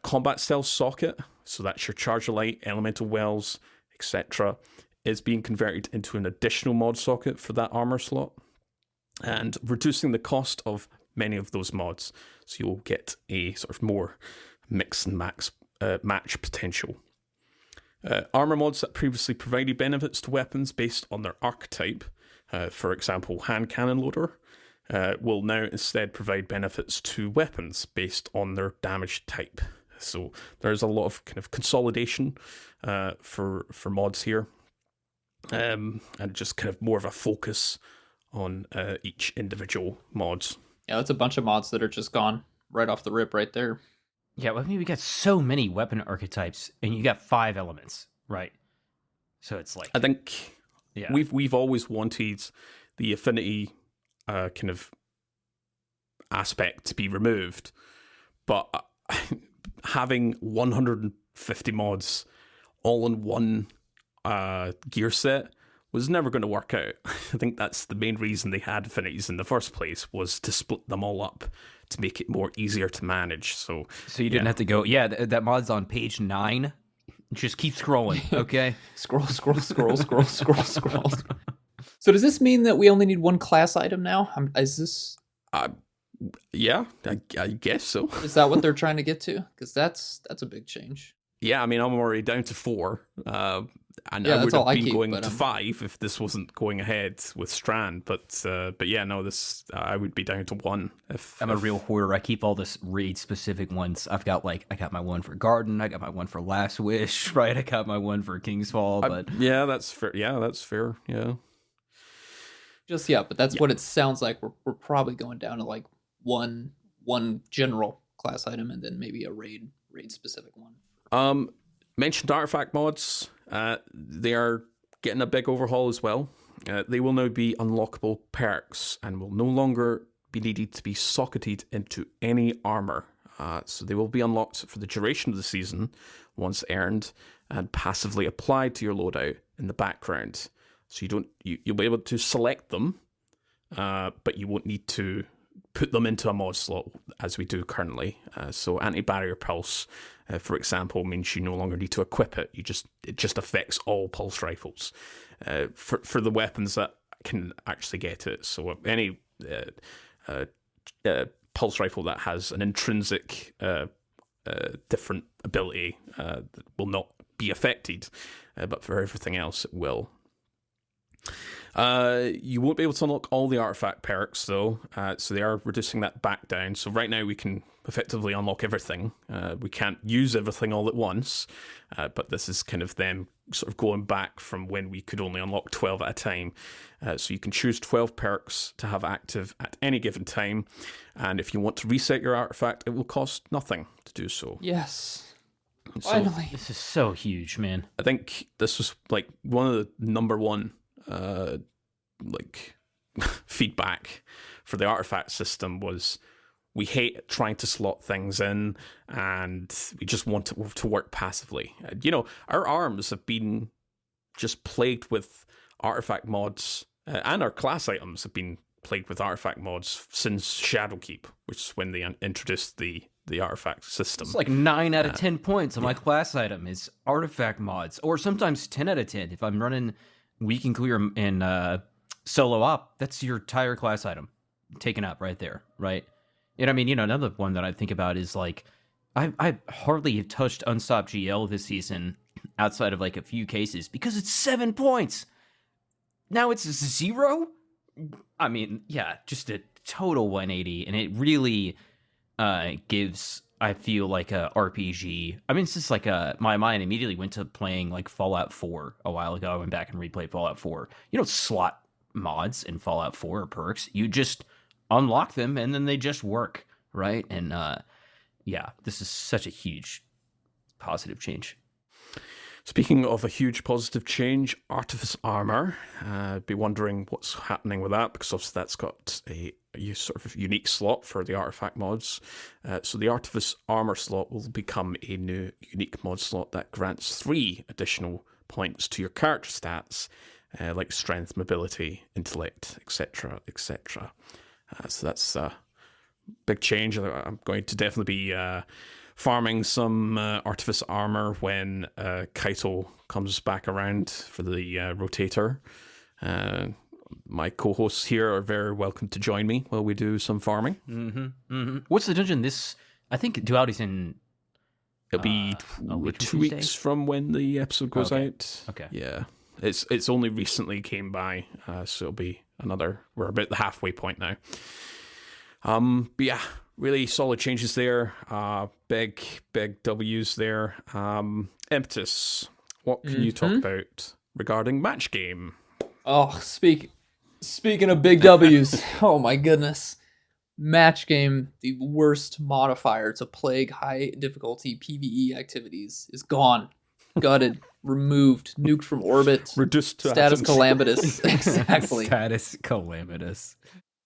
Combat Stealth Socket, so that's your Charger Light, Elemental Wells, etc., is being converted into an additional mod socket for that armor slot and reducing the cost of many of those mods. So you'll get a sort of more mix and match potential. Armor mods that previously provided benefits to weapons based on their archetype, for example, hand cannon loader, will now instead provide benefits to weapons based on their damage type. So there's a lot of kind of consolidation for mods here. And just kind of more of a focus on each individual mods. Yeah, that's a bunch of mods that are just gone right off the rip right there. Yeah, well, I mean, we got so many weapon archetypes, and you got 5 elements, right? So it's like, I think we've always wanted the affinity kind of aspect to be removed, but having 150 mods all in one gear set was never going to work out. I think that's the main reason they had affinities in the first place, was to split them all up to make it more easier to manage. So you didn't have to go, that mod's on page 9. Just keep scrolling, okay? Scroll. So does this mean that we only need 1 class item now? Is this... yeah, I guess so. Is that what they're trying to get to? Because that's a big change. Yeah, I mean, I'm already down to 4. And yeah, I would have been keep, going to 5 if this wasn't going ahead with Strand. But yeah, no, this I would be down to 1. I'm a real hoarder. I keep all this raid specific ones. I got my one for Garden. I got my one for Last Wish. Right, I got my one for King's Fall. But yeah, that's fair. Yeah, that's fair. Yeah. But that's what it sounds like. We're probably going down to like one general class item and then maybe a raid specific one. Mentioned artifact mods. They are getting a big overhaul as well. They will now be unlockable perks and will no longer be needed to be socketed into any armor. So they will be unlocked for the duration of the season once earned and passively applied to your loadout in the background. So you'll be able to select them but you won't need to put them into a mod slot as we do currently. So anti-barrier pulse, for example, means you no longer need to equip it. It just affects all pulse rifles for the weapons that can actually get it. So any pulse rifle that has an intrinsic different ability will not be affected, but for everything else it will. You won't be able to unlock all the artifact perks though, so they are reducing that back down. So right now we can effectively unlock everything. We can't use everything all at once, but this is kind of them sort of going back from when we could only unlock 12 at a time. So you can choose 12 perks to have active at any given time, and if you want to reset your artifact, it will cost nothing to do so. Yes. So Finally. This is so huge, man. I think this was like one of the number one feedback for the artifact system was we hate trying to slot things in, and we just want it to work passively. Our arms have been just plagued with artifact mods, and our class items have been plagued with artifact mods since Shadowkeep, which is when they introduced the artifact system. It's like 9 out of 10 points on my class item is artifact mods, or sometimes 10 out of 10 if I'm running weak and clear in solo op. That's your entire class item taken up right there, right? And I mean, another one that I think about is like I hardly have touched Unstop GL this season outside of like a few cases because it's 7 points. Now it's 0. I mean, yeah, just a total 180, and it really gives, I feel, like a RPG. I mean, it's just like my mind immediately went to playing like Fallout 4 a while ago. I went back and replayed Fallout 4. You don't slot mods in Fallout 4 or perks. You just unlock them and then they just work, right? And yeah, this is such a huge positive change. Speaking of a huge positive change, Artifice Armor. Be wondering what's happening with that, because obviously that's got a sort of unique slot for the artifact mods. So the Artifice Armor slot will become a new unique mod slot that grants 3 additional points to your character stats, like strength, mobility, intellect, etc., etc. So that's a big change. I'm going to definitely be farming some Artifice Armor when Kaito comes back around for the rotator. My co-hosts here are very welcome to join me while we do some farming. Mm-hmm, mm-hmm. What's the dungeon this? I think duality's in... It'll be 2 weeks from when the episode goes out. Okay. Yeah. It's only recently came by, so it'll be we're about the halfway point now. But yeah, really solid changes there. Big W's there. Impetus, what can you talk about regarding match game? Oh, speaking of big W's, oh my goodness. Match game, the worst modifier to plague high difficulty PvE activities, is gone. Gutted, removed, nuked from orbit. Reduced to status atoms. calamitous. Exactly. Status calamitous.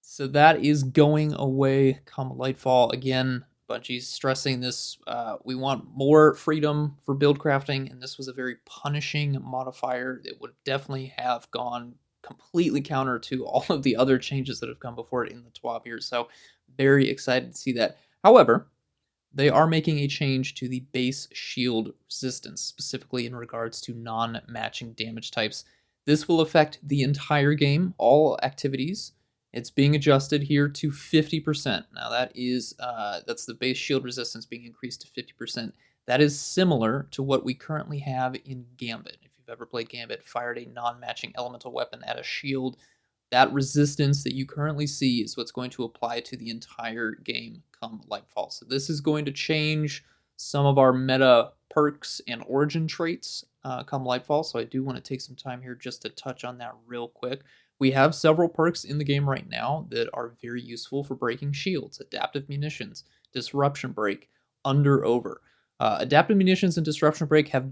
So that is going away come Lightfall. Again, Bungie's stressing this. We want more freedom for build crafting, and this was a very punishing modifier that would definitely have gone completely counter to all of the other changes that have come before it in the TWAB here. So very excited to see that. However, they are making a change to the base shield resistance, specifically in regards to non-matching damage types. This will affect the entire game, all activities. It's being adjusted here to 50%. Now that is that's the base shield resistance being increased to 50%. That is similar to what we currently have in Gambit. If you've ever played Gambit, fired a non-matching elemental weapon at a shield, that resistance that you currently see is what's going to apply to the entire game come Lightfall. So this is going to change some of our meta perks and origin traits come Lightfall. So I do want to take some time here just to touch on that real quick. We have several perks in the game right now that are very useful for breaking shields. Adaptive Munitions, Disruption Break, Under Over. Adaptive Munitions and Disruption Break have,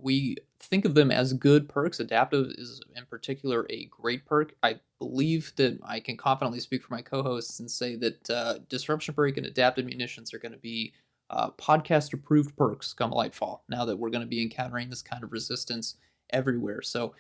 we think of them as good perks. Adaptive is in particular a great perk. I believe that I can confidently speak for my co-hosts and say that Disruption Break and Adaptive Munitions are going to be podcast-approved perks come Lightfall, now that we're going to be encountering this kind of resistance everywhere. So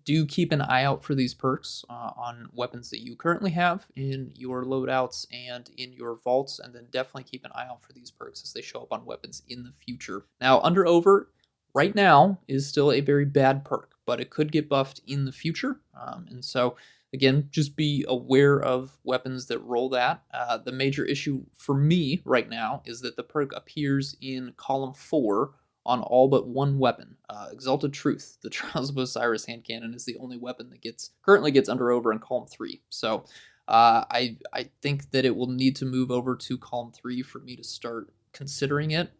do keep an eye out for these perks on weapons that you currently have in your loadouts and in your vaults, and then definitely keep an eye out for these perks as they show up on weapons in the future. Now, Under Over right now is still a very bad perk, but it could get buffed in the future, and so again, just be aware of weapons that roll that. The major issue for me right now is that the perk appears in column 4 on all but one weapon. Exalted Truth, the Trials of Osiris hand cannon, is the only weapon that currently gets Under Over in column 3. So I think that it will need to move over to column 3 for me to start considering it.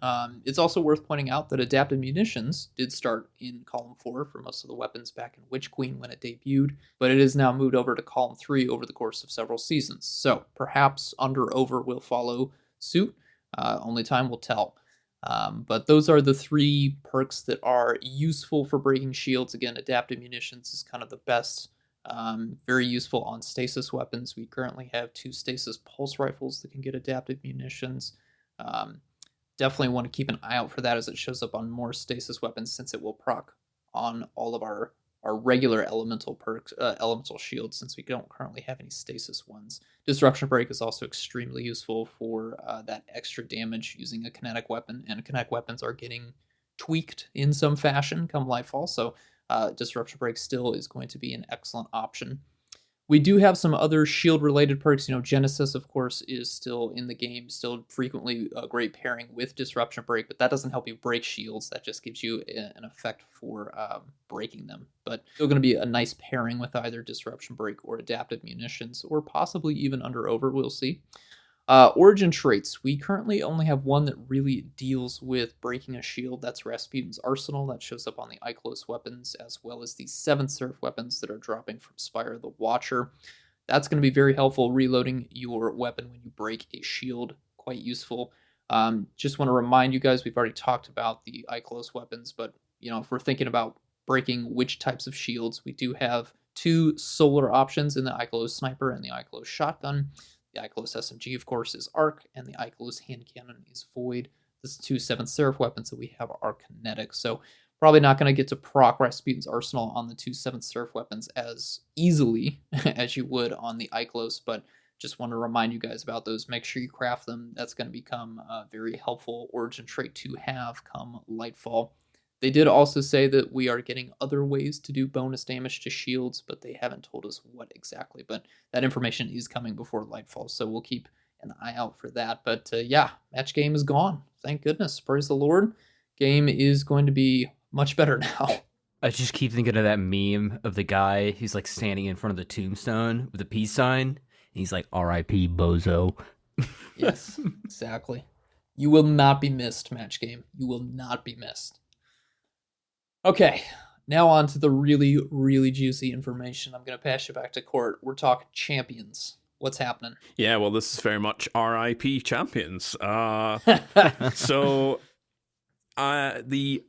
It's also worth pointing out that Adapted Munitions did start in column 4 for most of the weapons back in Witch Queen when it debuted, but it is now moved over to column 3 over the course of several seasons. So perhaps Under Over will follow suit. Only time will tell. But those are the 3 perks that are useful for breaking shields. Again, Adapted Munitions is kind of the best. Very useful on stasis weapons. We currently have 2 stasis pulse rifles that can get Adapted Munitions. Definitely want to keep an eye out for that as it shows up on more stasis weapons, since it will proc on all of our regular elemental perks, elemental shields, since we don't currently have any stasis ones. Disruption Break is also extremely useful for that extra damage using a kinetic weapon, and kinetic weapons are getting tweaked in some fashion come Lightfall, so Disruption Break still is going to be an excellent option. We do have some other shield-related perks. Genesis, of course, is still in the game, still frequently a great pairing with Disruption Break, but that doesn't help you break shields. That just gives you an effect for breaking them. But still going to be a nice pairing with either Disruption Break or Adapted Munitions, or possibly even Under Over, we'll see. Origin traits. We currently only have one that really deals with breaking a shield. That's Rasputin's Arsenal. That shows up on the Iclos weapons, as well as the 7th Seraph weapons that are dropping from Spire the Watcher. That's going to be very helpful reloading your weapon when you break a shield. Quite useful. Just want to remind you guys, we've already talked about the Iclos weapons, but if we're thinking about breaking which types of shields, we do have 2 solar options in the Iclos Sniper and the Iclos Shotgun. The Iclos SMG, of course, is Arc, and the Iclos Hand Cannon is Void. The 2 7th Seraph weapons that we have are kinetic, so probably not going to get to proc Rasputin's Arsenal on the 2 7th Seraph weapons as easily as you would on the Iclos, but just want to remind you guys about those. Make sure you craft them. That's going to become a very helpful origin trait to have come Lightfall. They did also say that we are getting other ways to do bonus damage to shields, but they haven't told us what exactly. But that information is coming before Lightfall, so we'll keep an eye out for that. But yeah, match game is gone. Thank goodness. Praise the Lord. Game is going to be much better now. I just keep thinking of that meme of the guy who's like standing in front of the tombstone with a peace sign. And he's like, R.I.P. Bozo. Yes, exactly. You will not be missed, match game. You will not be missed. Okay, now on to the really, really juicy information. I'm going to pass you back to Court. We're talking champions. What's happening? Yeah, well, this is very much RIP champions. So the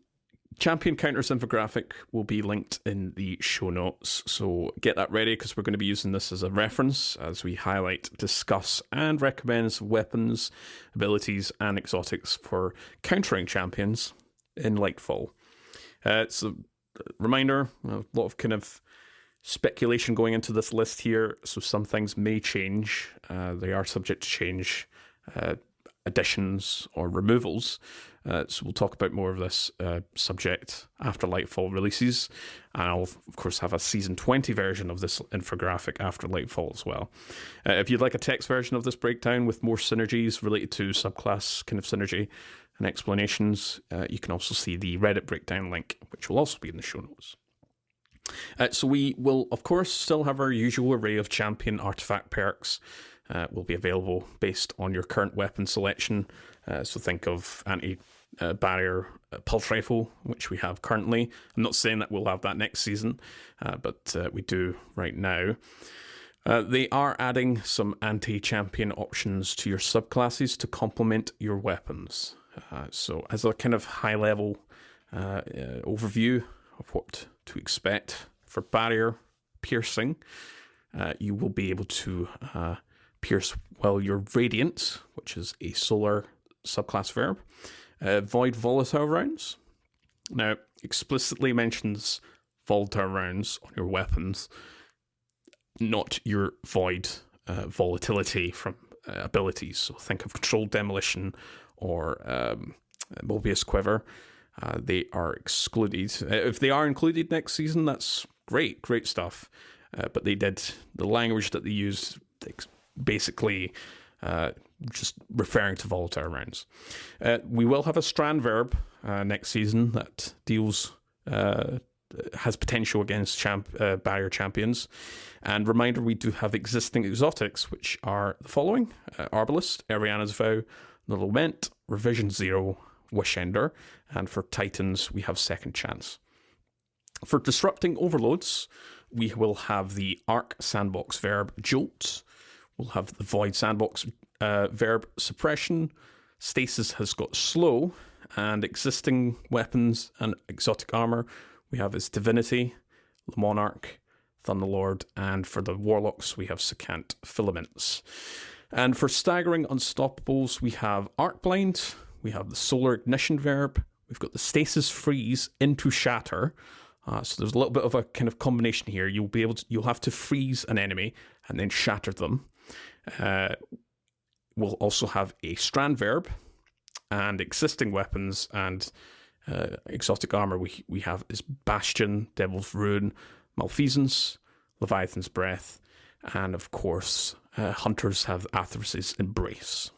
champion counters infographic will be linked in the show notes. So get that ready, because we're going to be using this as a reference as we highlight, discuss, and recommend weapons, abilities, and exotics for countering champions in Lightfall. It's a reminder, a lot of kind of speculation going into this list here, so some things may change. They are subject to change, additions or removals. So we'll talk about more of this subject after Lightfall releases. And I'll, of course, have a Season 20 version of this infographic after Lightfall as well. If you'd like a text version of this breakdown with more synergies related to subclass kind of synergy and explanations, you can also see the Reddit breakdown link, which will also be in the show notes. So we will, of course, still have our usual array of champion artifact perks. Will be available based on your current weapon selection. So think of anti-barrier pulse rifle, which we have currently. I'm not saying that we'll have that next season, but we do right now. They are adding some anti-champion options to your subclasses to complement your weapons. So as a kind of high-level overview of what to expect for barrier piercing, you will be able to pierce your Radiant, which is a solar subclass verb, void volatile rounds. Now, explicitly mentions volatile rounds on your weapons, not your void volatility from abilities. So think of Controlled Demolition or Mobius Quiver. They are excluded. If they are included next season, that's great stuff. But the language that they use basically just referring to volatile rounds. We will have a strand verb next season that deals has potential against barrier champions. And reminder, we do have existing exotics, which are the following: Arbalest, Ariana's Vow, The Lament, Revision Zero, Wishender, and for Titans, we have Second Chance. For disrupting overloads, we will have the Arc Sandbox verb Jolt. We'll have the Void Sandbox verb Suppression. Stasis has got Slow, and existing weapons and exotic armor we have is Divinity, the Monarch, Thunderlord, and for the Warlocks we have Secant Filaments. And for staggering unstoppables, we have Arc Blind, we have the Solar Ignition verb, we've got the Stasis Freeze into Shatter. So there's a little bit of a kind of combination here. You'll have to freeze an enemy and then shatter them. We'll also have a strand verb, and existing weapons and exotic armor we have is Bastion, Devil's Ruin, Malfeasance, Leviathan's Breath, and of course, hunters have Atheros' Embrace.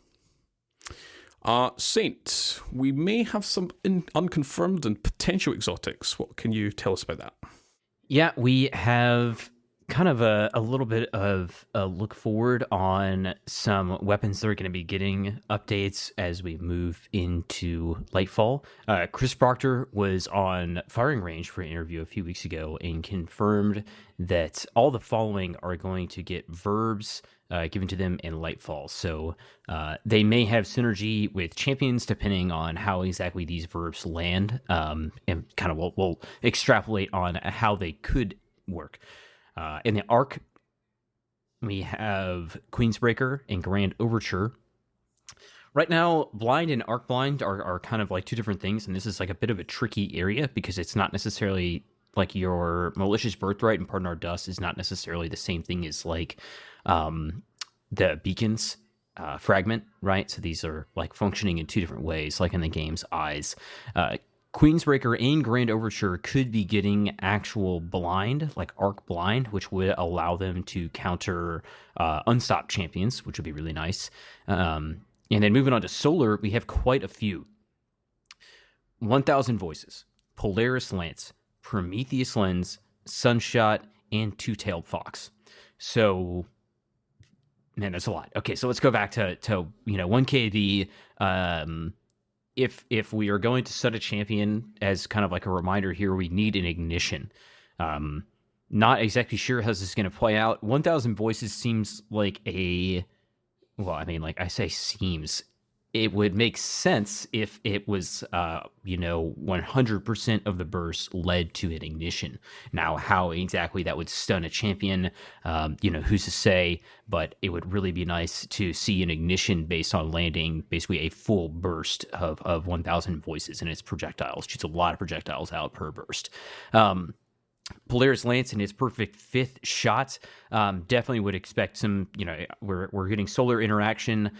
Saint, we may have some unconfirmed and potential exotics. What can you tell us about that? Yeah, we have kind of a little bit of a look forward on some weapons that are going to be getting updates as we move into Lightfall. Chris Proctor was on Firing Range for an interview a few weeks ago and confirmed that all the following are going to get verbs given to them in Lightfall. So they may have synergy with champions depending on how exactly these verbs land, and kind of we'll extrapolate on how they could work. In the Arc, we have Queensbreaker and Grand Overture. Right now, Blind and Arc Blind are kind of like two different things, and this is like a bit of a tricky area because it's not necessarily like your Malicious Birthright and Pardon Our Dust is not necessarily the same thing as like the Beacons fragment, right? So these are like functioning in two different ways, like in the game's eyes. Queensbreaker and Grand Overture could be getting actual blind, like Arc Blind, which would allow them to counter unstopped champions, which would be really nice. And then moving on to Solar, we have quite a few. 1,000 Voices, Polaris Lance, Prometheus Lens, Sunshot, and Two-Tailed Fox. So, man, that's a lot. Okay, so let's go back to 1KV. If we are going to set a champion, as kind of like a reminder here, we need an ignition. Not exactly sure how this is going to play out. 1,000 Voices seems like seems. It would make sense if it was, 100% of the burst led to an ignition. Now, how exactly that would stun a champion, who's to say? But it would really be nice to see an ignition based on landing basically a full burst of 1,000 Voices and its projectiles. Shoots a lot of projectiles out per burst. Polaris Lance in its perfect fifth shot. Definitely would expect some, we're getting solar interaction.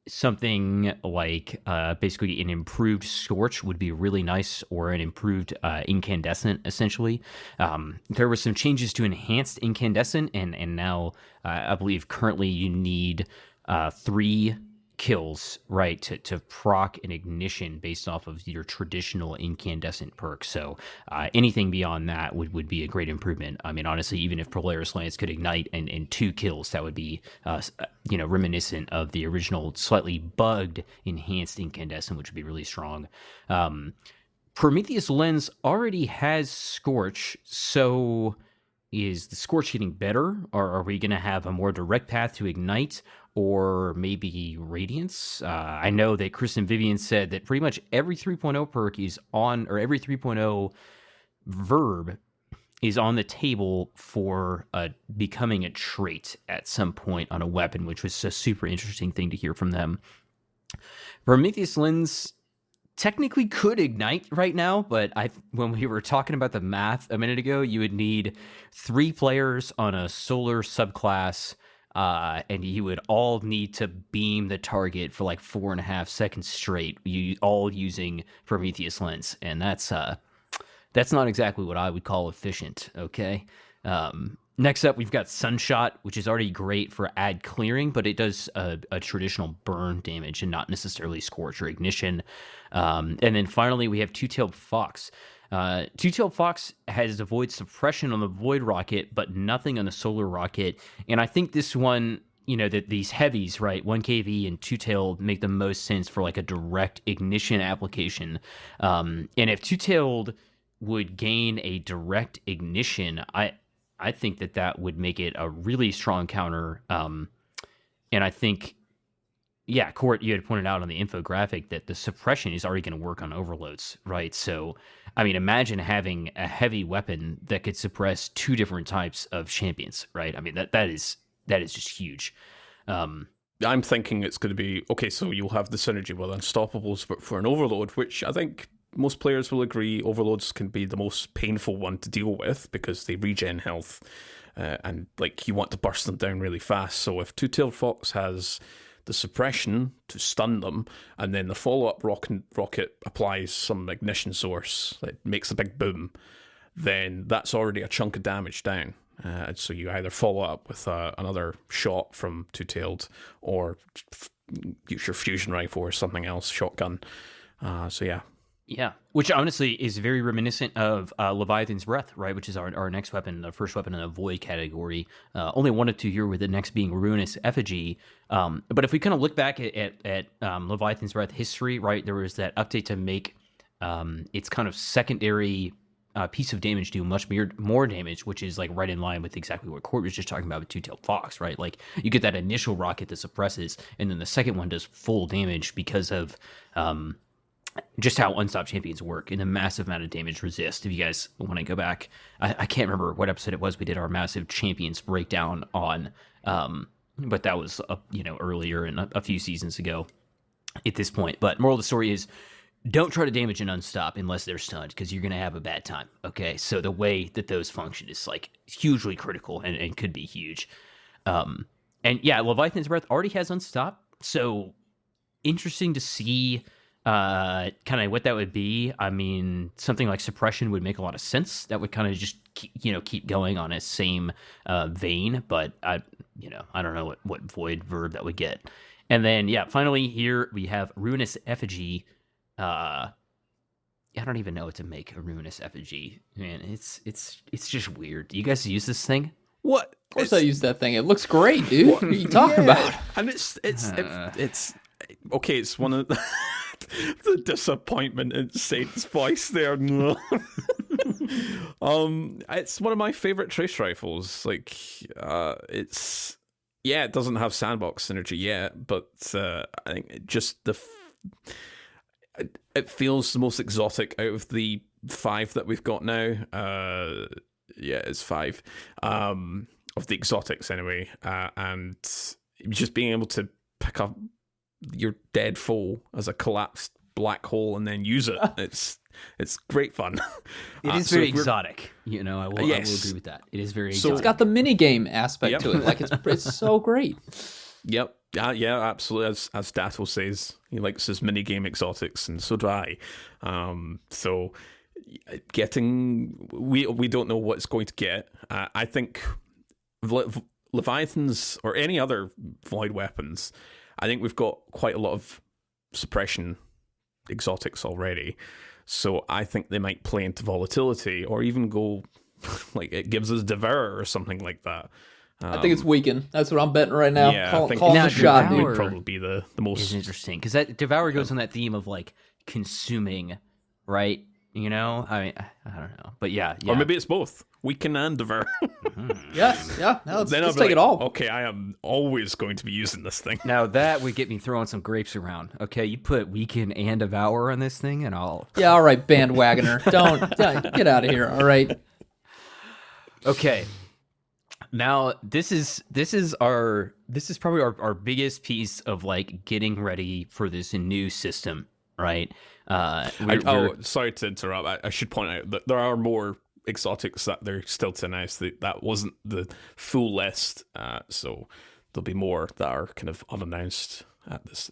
Something like basically an improved Scorch would be really nice, or an improved Incandescent, essentially. There were some changes to enhanced Incandescent, and now I believe currently you need 3 kills, right, to proc an ignition based off of your traditional Incandescent perk. So anything beyond that would be a great improvement. I mean, honestly, even if Polaris Lance could ignite in 2 kills, that would be reminiscent of the original slightly bugged enhanced Incandescent, which would be really strong. Prometheus Lens already has Scorch, so is the Scorch getting better, or are we going to have a more direct path to ignite, or maybe Radiance? I know that Chris and Vivian said that pretty much every 3.0 perk is on, or every 3.0 verb is on the table for becoming a trait at some point on a weapon, which was a super interesting thing to hear from them. Prometheus Lens technically could ignite right now, but when we were talking about the math a minute ago, you would need 3 players on a solar subclass, and you would all need to beam the target for like 4.5 seconds straight, all using Prometheus Lens, and that's not exactly what I would call efficient. Okay. Next up, we've got Sunshot, which is already great for ad clearing, but it does a traditional burn damage and not necessarily scorch or ignition. And then finally, we have Two-Tailed Fox. Two-Tailed Fox has avoid suppression on the Void Rocket, but nothing on the Solar Rocket. And I think this one, that these heavies, right, 1KV and Two-Tailed make the most sense for like a direct ignition application. And if Two-Tailed would gain a direct ignition, I think that would make it a really strong counter. And I think, yeah, Court, you had pointed out on the infographic that the suppression is already going to work on overloads, right? So, I mean, imagine having a heavy weapon that could suppress 2 different types of champions, right? I mean, that is just huge. I'm thinking it's going to be, okay, so you'll have the synergy with Unstoppables, but for an overload, which I think most players will agree overloads can be the most painful one to deal with because they regen health and like you want to burst them down really fast. So if Two-Tailed Fox has the suppression to stun them and then the follow-up rocket applies some ignition source that makes a big boom, then that's already a chunk of damage down. So you either follow up with another shot from Two-Tailed or use your fusion rifle or something else, shotgun. So yeah. Yeah, which honestly is very reminiscent of Leviathan's Breath, right? Which is our next weapon, the first weapon in the Void category. Only 1 of 2 here, with the next being Ruinous Effigy. But if we kind of look back at Leviathan's Breath history, right, there was that update to make its kind of secondary piece of damage do much more damage, which is like right in line with exactly what Court was just talking about with Two-Tailed Fox, right? Like you get that initial rocket that suppresses, and then the second one does full damage because of just how unstopped champions work and the massive amount of damage resist. If you guys want to go back, I can't remember what episode it was we did our massive champions breakdown on, but that was earlier in a few seasons ago at this point. But moral of the story is, don't try to damage an unstop unless they're stunned, because you're going to have a bad time. Okay, so the way that those function is like hugely critical and could be huge. And yeah, Leviathan's Breath already has unstop, so interesting to see kind of what that would be. I mean, something like suppression would make a lot of sense. That would kind of just keep going on a same vein, but I don't know what void verb that would get. And then yeah, finally here we have Ruinous Effigy. I don't even know what to make a Ruinous Effigy. Man, it's just weird. Do you guys use this thing? What? Of course I use that thing. It looks great, dude. What are you talking about? And it's okay. It's one of the disappointment in Saint's voice there. No. It's one of my favorite trace rifles. Like, it doesn't have sandbox synergy yet, but I think it feels the most exotic out of the 5 that we've got now. It's 5 of the exotics anyway, and just being able to pick up your dead foe as a collapsed black hole and then use it. It's great fun. It is very exotic. I will agree with that. It is very exotic. It's got the mini game aspect to it. Like it's so great. Yep. Yeah, absolutely. As Datto says, he likes his mini game exotics, and so do I. So we don't know what it's going to get. I think Leviathans or any other void weapons, I think we've got quite a lot of suppression exotics already. So I think they might play into volatility or even go like it gives us Devour or something like that. I think it's weakened. That's what I'm betting right now. Yeah, I think call the shot, dude. would probably be the most. Is interesting because that Devour goes on that theme of like consuming, right? I mean, I don't know, but yeah. Or maybe it's both. Weaken and Devour. Yes, yeah. Now let's take like, it all. Okay, I am always going to be using this thing. Now that would get me throwing some grapes around. Okay, you put Weaken and Devour on this thing, and I'll. Yeah, all right, bandwagoner. Don't get out of here. All right. Okay. Now this is probably our biggest piece of like getting ready for this new system, right? Sorry to interrupt. I should point out that there are more exotics that they're still to announce. That wasn't the full list, so there'll be more that are kind of unannounced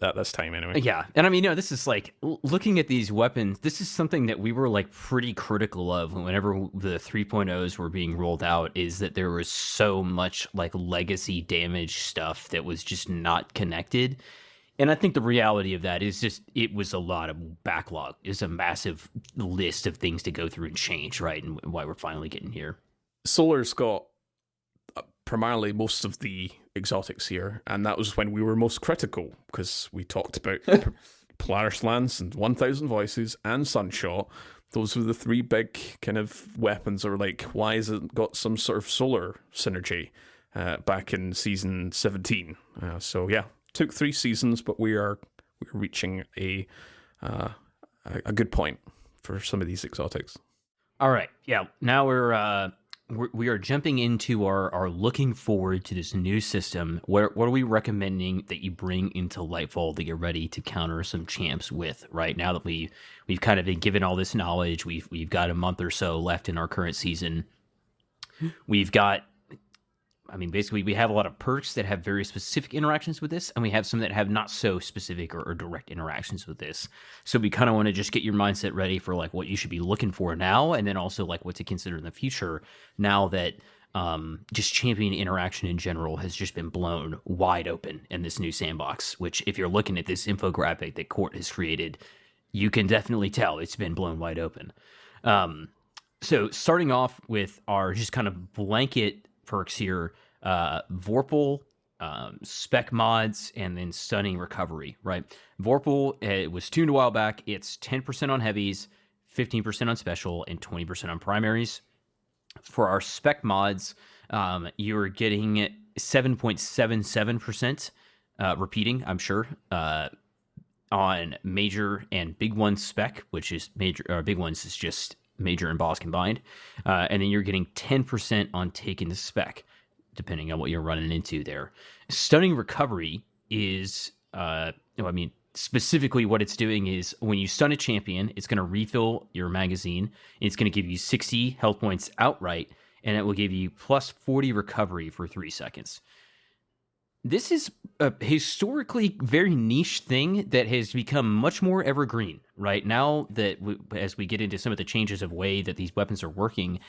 at this time anyway. Yeah, and I mean, this is like looking at these weapons. This is something that we were like pretty critical of whenever the 3.0s were being rolled out. Is that there was so much like legacy damage stuff that was just not connected. And I think the reality of that is just it was a lot of backlog. It's a massive list of things to go through and change, right? And why we're finally getting here. Solar's got primarily most of the exotics here, and that was when we were most critical, because we talked about Polaris Lance and 1000 Voices and Sunshot. Those were the three big kind of weapons, or like, why has it got some sort of solar synergy back in season 17? So yeah, took 3 seasons, but we're reaching a good point for some of these exotics. All right, yeah. Now we are jumping into our looking forward to this new system. What are we recommending that you bring into Lightfall to get ready to counter some champs with? Right now that we've kind of been given all this knowledge, we've got a month or so left in our current season. We've got, I mean, basically we have a lot of perks that have very specific interactions with this, and we have some that have not so specific or direct interactions with this. So we kind of want to just get your mindset ready for like what you should be looking for now, and then also like what to consider in the future now that just champion interaction in general has just been blown wide open in this new sandbox, which if you're looking at this infographic that Court has created, you can definitely tell it's been blown wide open. So starting off with our just kind of blanket perks here, Vorpal, spec mods, and then stunning recovery, right? Vorpal, it was tuned a while back. It's 10% on heavies, 15% on special, and 20% on primaries. For our spec mods, you're getting 7.77% repeating, I'm sure, on major and big one spec, which is major, or big ones is just major and boss combined. And then you're getting 10% on taken spec, depending on what you're running into there. Stunning recovery is, specifically what it's doing is when you stun a champion, it's going to refill your magazine. It's going to give you 60 health points outright, and it will give you plus 40 recovery for 3 seconds. This is a historically very niche thing that has become much more evergreen, right? Now that as we get into some of the changes of way that these weapons are working,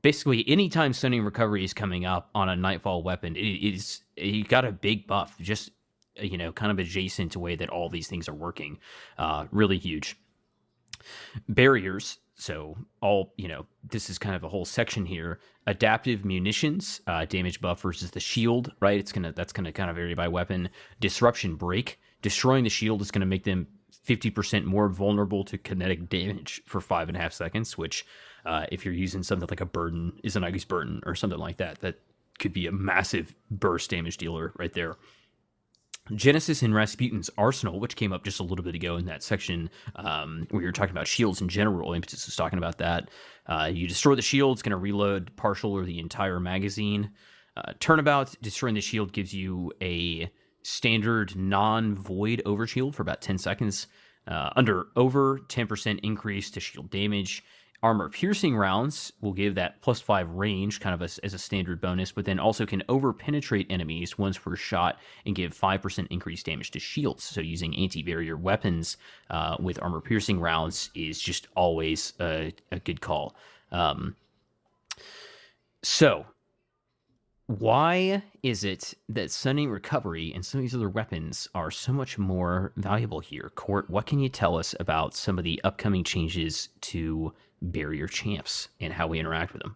basically anytime stunning recovery is coming up on a Nightfall weapon, you got a big buff, just, kind of adjacent to the way that all these things are working. Really huge. Barriers. So this is kind of a whole section here. Adaptive munitions, damage buff versus the shield, right? That's gonna kind of vary by weapon. Disruption break. Destroying the shield is gonna make them 50% more vulnerable to kinetic damage for 5.5 seconds, which if you're using something like a burden, is an Aegis burden or something like that, that could be a massive burst damage dealer right there. Genesis and Rasputin's Arsenal, which came up just a little bit ago in that section where you were talking about shields in general. Impetus was talking about that. You destroy the shield, it's going to reload partial or the entire magazine. Turnabout, destroying the shield gives you a standard non-void overshield for about 10 seconds. Under over, 10% increase to shield damage. Armor piercing rounds will give that plus 5 range kind of as a standard bonus, but then also can over penetrate enemies once per shot and give 5% increased damage to shields. So using anti-barrier weapons with armor piercing rounds is just always a good call. So why is it that stunning recovery and some of these other weapons are so much more valuable here? Court, what can you tell us about some of the upcoming changes to barrier champs and how we interact with them?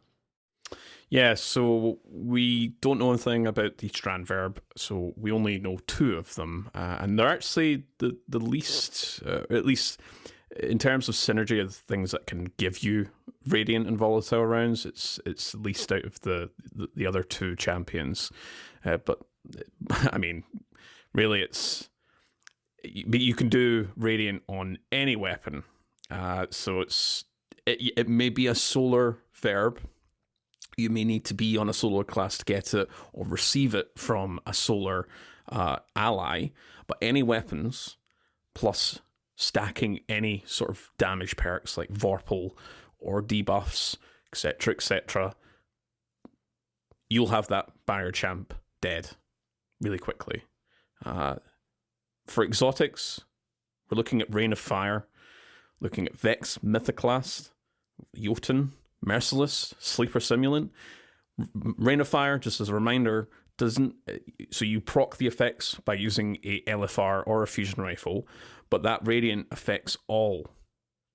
Yeah, so we don't know anything about the Strand Verb, so we only know 2 of them, and they're actually the least, at least in terms of synergy of things that can give you Radiant and Volatile rounds, it's least out of the other 2 champions, but I mean, really but you can do Radiant on any weapon, so it may be a solar verb. You may need to be on a solar class to get it or receive it from a solar ally, but any weapons plus stacking any sort of damage perks like Vorpal or debuffs, etc., you'll have that barrier champ dead really quickly. For exotics, we're looking at Rain of Fire, looking at Vex Mythoclast, Jotun, Merciless, Sleeper Simulant. Rain of Fire, just as a reminder, doesn't. So you proc the effects by using a LFR or a fusion rifle, but that radiant affects all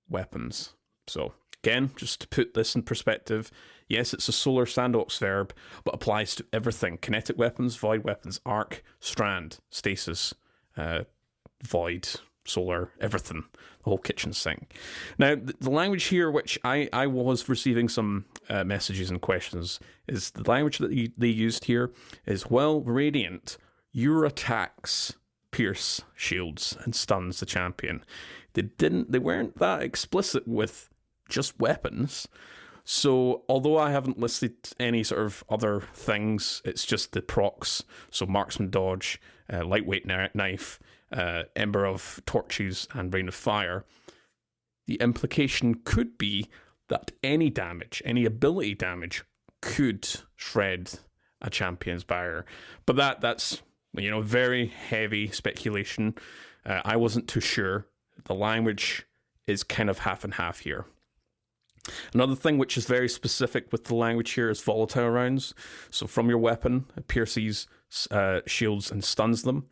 weapons. So again, just to put this in perspective, yes, it's a solar sandbox verb, but applies to everything: kinetic weapons, void weapons, arc, strand, stasis, void, solar, everything, the whole kitchen sink. Now, the language here, which I was receiving some messages and questions, is the language that they used here is, well, Radiant, your attacks pierce shields and stuns the champion. They weren't that explicit with just weapons. So, although I haven't listed any sort of other things, it's just the procs. So, marksman dodge, lightweight knife, Ember of Torches, and Rain of Fire. The implication could be that any damage, any ability damage, could shred a champion's barrier. But that's very heavy speculation. I wasn't too sure. The language is kind of half and half here. Another thing which is very specific with the language here is volatile rounds. So from your weapon, it pierces shields and stuns them.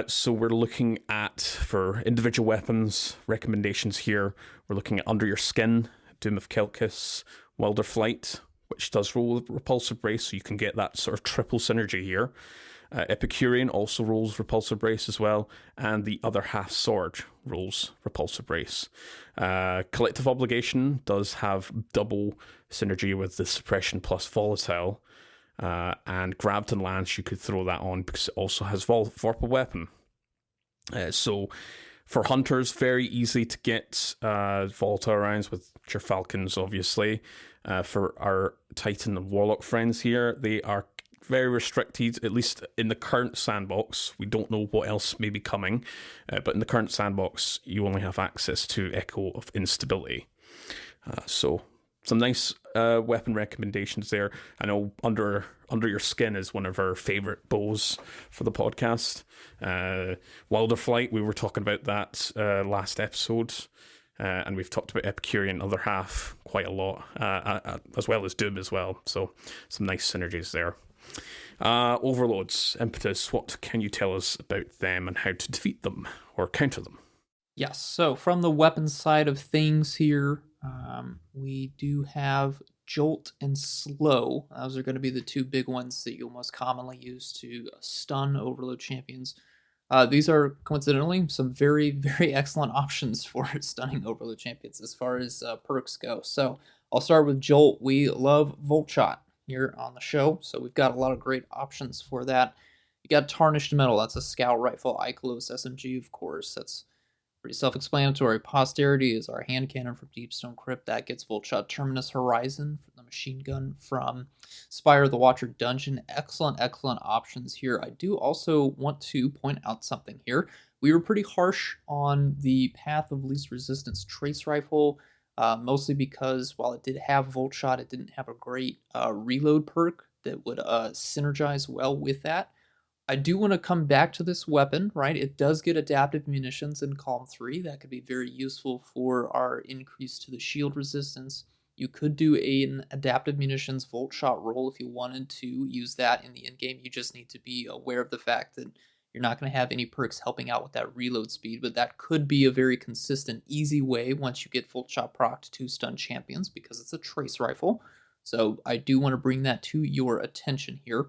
So we're looking at, for individual weapons, recommendations here, we're looking at Under Your Skin, Doom of Kilkis, Wilder Flight, which does roll with Repulsive Brace, so you can get that sort of triple synergy here. Epicurean also rolls Repulsive Brace as well, and the other half sword rolls Repulsive Brace. Collective Obligation does have double synergy with the Suppression plus Volatile, and Graviton Lance, you could throw that on because it also has Vorpal Weapon. So for Hunters, very easy to get Volatile rounds with your Falcons, obviously. For our Titan and Warlock friends here, they are very restricted, at least in the current sandbox. We don't know what else may be coming, but in the current sandbox, you only have access to Echo of Instability. So some nice weapon recommendations there. I know Under Your Skin is one of our favourite bows for the podcast. Wilder Flight, we were talking about that last episode. And we've talked about Epicurean Other Half quite a lot, as well as Doom as well. So some nice synergies there. Overloads, Impetus, what can you tell us about them and how to defeat them or counter them? Yes, so from the weapons side of things here, we do have Jolt and Slow. Those are going to be the two big ones that you'll most commonly use to stun Overload champions. These are, coincidentally, some very, very excellent options for stunning Overload champions as far as perks go. So I'll start with Jolt. We love Volt Shot here on the show, so we've got a lot of great options for that. You got Tarnished Metal. That's a Scout Rifle, Ikelos SMG, of course. That's pretty self-explanatory. Posterity is our hand cannon from Deepstone Crypt. That gets Volt Shot. Terminus Horizon, the machine gun from Spire of the Watcher Dungeon. Excellent, excellent options here. I do also want to point out something here. We were pretty harsh on the Path of Least Resistance Trace Rifle, mostly because while it did have Volt Shot, it didn't have a great reload perk that would synergize well with that. I do want to come back to this weapon, right? It does get adaptive munitions in column 3. That could be very useful for our increase to the shield resistance. You could do an adaptive munitions Volt Shot roll if you wanted to use that in the endgame. You just need to be aware of the fact that you're not going to have any perks helping out with that reload speed, but that could be a very consistent, easy way once you get Volt Shot procced to stun champions because it's a trace rifle. So I do want to bring that to your attention here.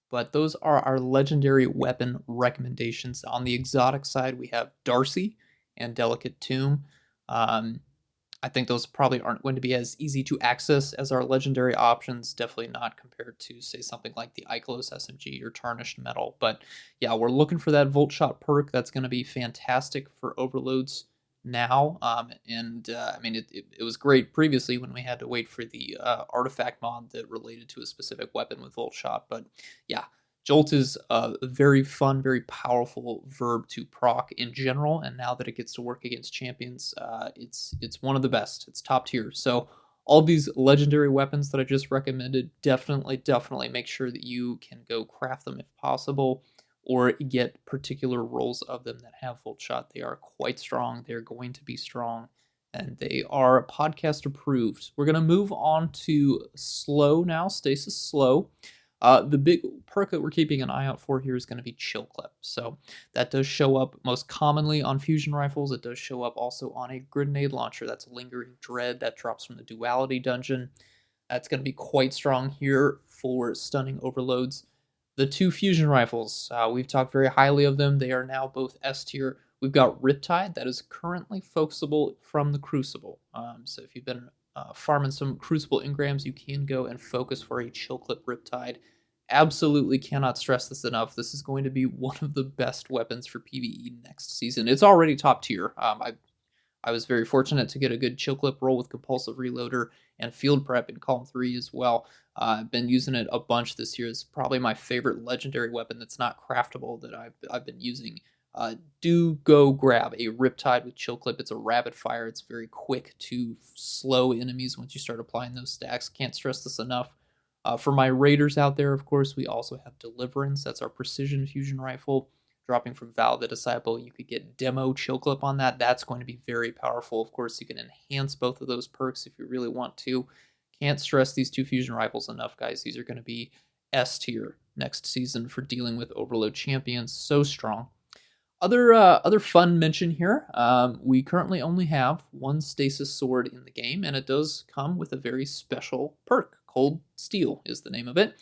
But those are our legendary weapon recommendations. On the exotic side, we have Darcy and Delicate Tomb. I think those probably aren't going to be as easy to access as our legendary options. Definitely not compared to, say, something like the Ikelos SMG or Tarnished Metal. But yeah, we're looking for that Volt Shot perk. That's going to be fantastic for overloads now. I mean, it was great previously when we had to wait for the artifact mod that related to a specific weapon with Volt Shot. But yeah, Jolt is a very fun, very powerful verb to proc in general, and now that it gets to work against champions, it's one of the best. It's top tier. So all these legendary weapons that I just recommended, definitely make sure that you can go craft them if possible, or get particular rolls of them that have Volt Shot. They are quite strong. They're going to be strong, and they are podcast approved. We're going to move on to slow now, stasis slow. The big perk that we're keeping an eye out for here is going to be Chill Clip. So that does show up most commonly on fusion rifles. It does show up also on a grenade launcher. That's Lingering Dread. That drops from the Duality dungeon. That's going to be quite strong here for stunning overloads. The two fusion rifles, we've talked very highly of them. They are now both S tier. We've got Riptide that is currently focusable from the Crucible. So if you've been farming some Crucible engrams, you can go and focus for a Chill Clip Riptide. Absolutely cannot stress this enough. This is going to be one of the best weapons for PvE next season. It's already top tier. I was very fortunate to get a good Chill Clip roll with Compulsive Reloader and Field Prep in Column 3 as well. I've been using it a bunch this year. It's probably my favorite legendary weapon that's not craftable that I've been using. Do go grab a Riptide with Chill Clip. It's a rapid fire. It's very quick to slow enemies once you start applying those stacks. Can't stress this enough. For my raiders out there, of course, we also have Deliverance. That's our precision fusion rifle. Dropping from Val the Disciple, you could get Demo Chill Clip on that. That's going to be very powerful. Of course, you can enhance both of those perks if you really want to. Can't stress these two fusion rifles enough, guys. These are going to be S tier next season for dealing with Overload champions. So strong. Other fun mention here. We currently only have one Stasis Sword in the game, and it does come with a very special perk. Cold Steel is the name of it.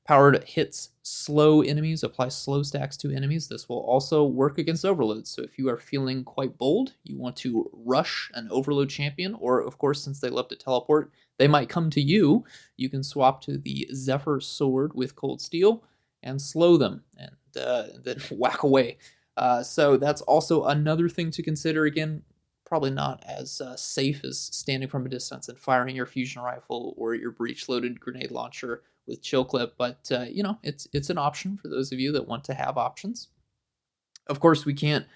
Powered hits slow enemies, applies slow stacks to enemies. This will also work against overloads. So if you are feeling quite bold, you want to rush an overload champion, or of course, since they love to teleport, they might come to you. You can swap to the Zephyr Sword with Cold Steel and slow them, and then whack away. So that's also another thing to consider. Again, probably not as safe as standing from a distance and firing your fusion rifle or your breech-loaded grenade launcher with Chill Clip, but it's an option for those of you that want to have options. Of course, we can't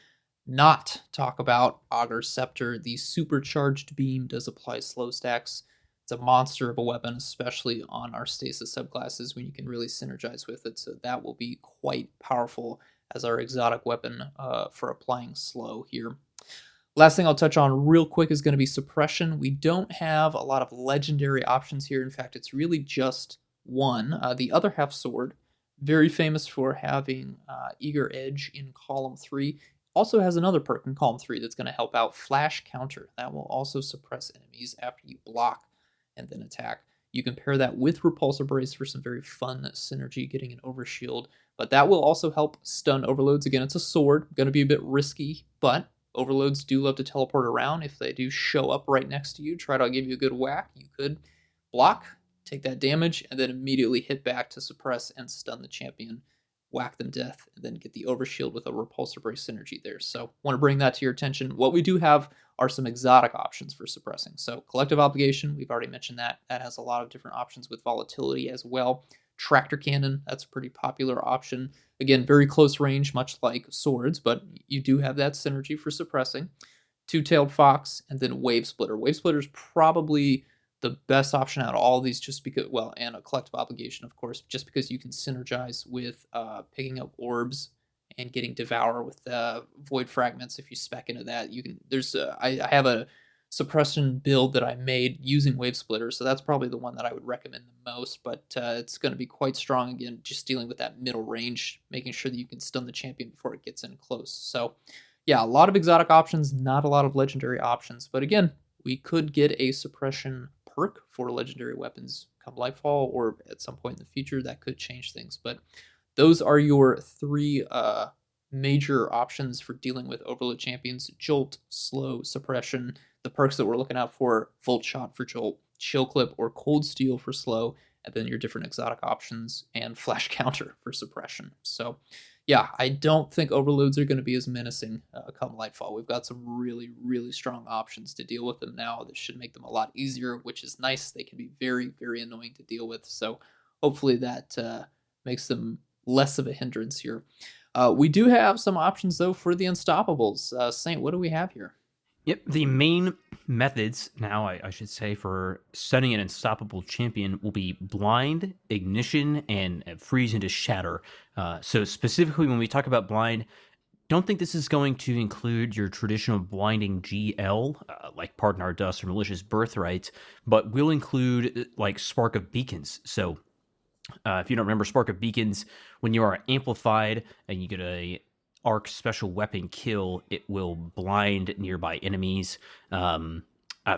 not talk about Augur Scepter. The supercharged beam does apply slow stacks. It's a monster of a weapon, especially on our stasis subclasses when you can really synergize with it, so that will be quite powerful as our exotic weapon for applying slow here. Last thing I'll touch on real quick is going to be suppression. We don't have a lot of legendary options here. In fact, it's really just one. The other half sword, very famous for having Eager Edge in column 3, also has another perk in column 3 that's going to help out Flash Counter. That will also suppress enemies after you block and then attack. You can pair that with Repulsor Brace for some very fun synergy, getting an overshield, but that will also help stun overloads. Again, it's a sword, going to be a bit risky, but overloads do love to teleport around. If they do show up right next to you, try to give you a good whack, you could block, take that damage, and then immediately hit back to suppress and stun the champion, whack them death, and then get the overshield with a Repulsor Brace synergy there. So want to bring that to your attention. What we do have are some exotic options for suppressing. So Collective Obligation, we've already mentioned that. That has a lot of different options with volatility as well. Tractor Cannon, that's a pretty popular option. Again, very close range, much like swords, but you do have that synergy for suppressing. Two-Tailed Fox, and then Wave Splitter. Wave Splitter is probably the best option out of all of these, just because, well, and a Collective Obligation, of course, just because you can synergize with picking up orbs and getting Devour with Void Fragments. If you spec into that, you can. I have a suppression build that I made using Wave Splitter, so that's probably the one that I would recommend the most, but it's going to be quite strong, again, just dealing with that middle range, making sure that you can stun the champion before it gets in close. So yeah, a lot of exotic options, not a lot of legendary options, but again, we could get a suppression perk for legendary weapons come Lightfall, or at some point in the future that could change things, but those are your three major options for dealing with overload champions: Jolt, Slow, Suppression. The perks that we're looking out for: Volt Shot for Jolt, Chill Clip or Cold Steel for Slow, and then your different exotic options, and Flash Counter for Suppression. So yeah, I don't think overloads are going to be as menacing come Lightfall. We've got some really, really strong options to deal with them now. This should make them a lot easier, which is nice. They can be very, very annoying to deal with. So hopefully that makes them less of a hindrance here. We do have some options though for the unstoppables. Saint, what do we have here? Yep, the main methods now, I should say, for stunning an unstoppable champion will be blind, ignition, and freeze into shatter. So specifically, when we talk about blind, don't think this is going to include your traditional blinding GL, like Pardon Our Dust or Malicious Birthright, but will include like Spark of Beacons. So if you don't remember Spark of Beacons, when you are amplified and you get a arc special weapon kill, it will blind nearby enemies.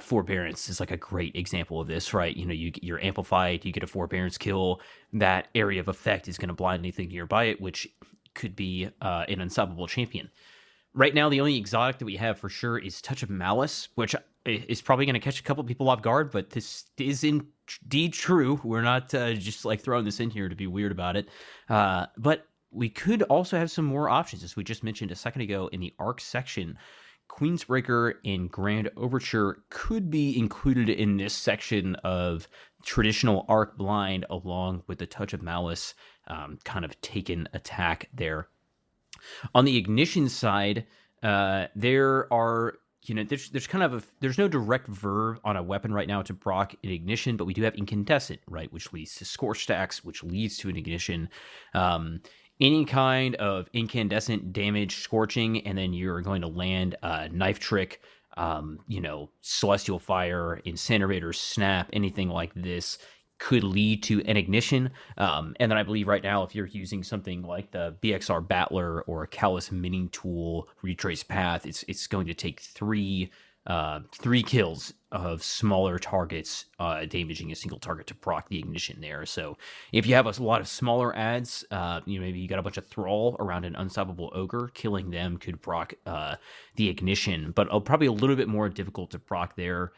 Forbearance is like a great example of this, right? You're amplified, you get a forbearance kill, that area of effect is going to blind anything nearby it, which could be an unstoppable champion. Right now, the only exotic that we have for sure is Touch of Malice, which is probably going to catch a couple people off guard, but this is indeed true. We're not just like throwing this in here to be weird about it. But we could also have some more options, as we just mentioned a second ago in the arc section. Queensbreaker and Grand Overture could be included in this section of traditional arc blind, along with the Touch of Malice kind of taken attack there. On the ignition side, there are, there's no direct verb on a weapon right now to proc an ignition, but we do have incandescent, right, which leads to scorch stacks, which leads to an ignition. Any kind of incandescent damage, scorching, and then you're going to land knife trick, celestial fire, incinerator, snap, anything like this could lead to an ignition. And then I believe right now, if you're using something like the BXR Battler or a Callus Mining Tool Retrace Path, it's going to take three kills of smaller targets damaging a single target to proc the ignition there. So if you have a lot of smaller adds, maybe you got a bunch of Thrall around an unstoppable ogre, killing them could proc the ignition, but probably a little bit more difficult to proc there.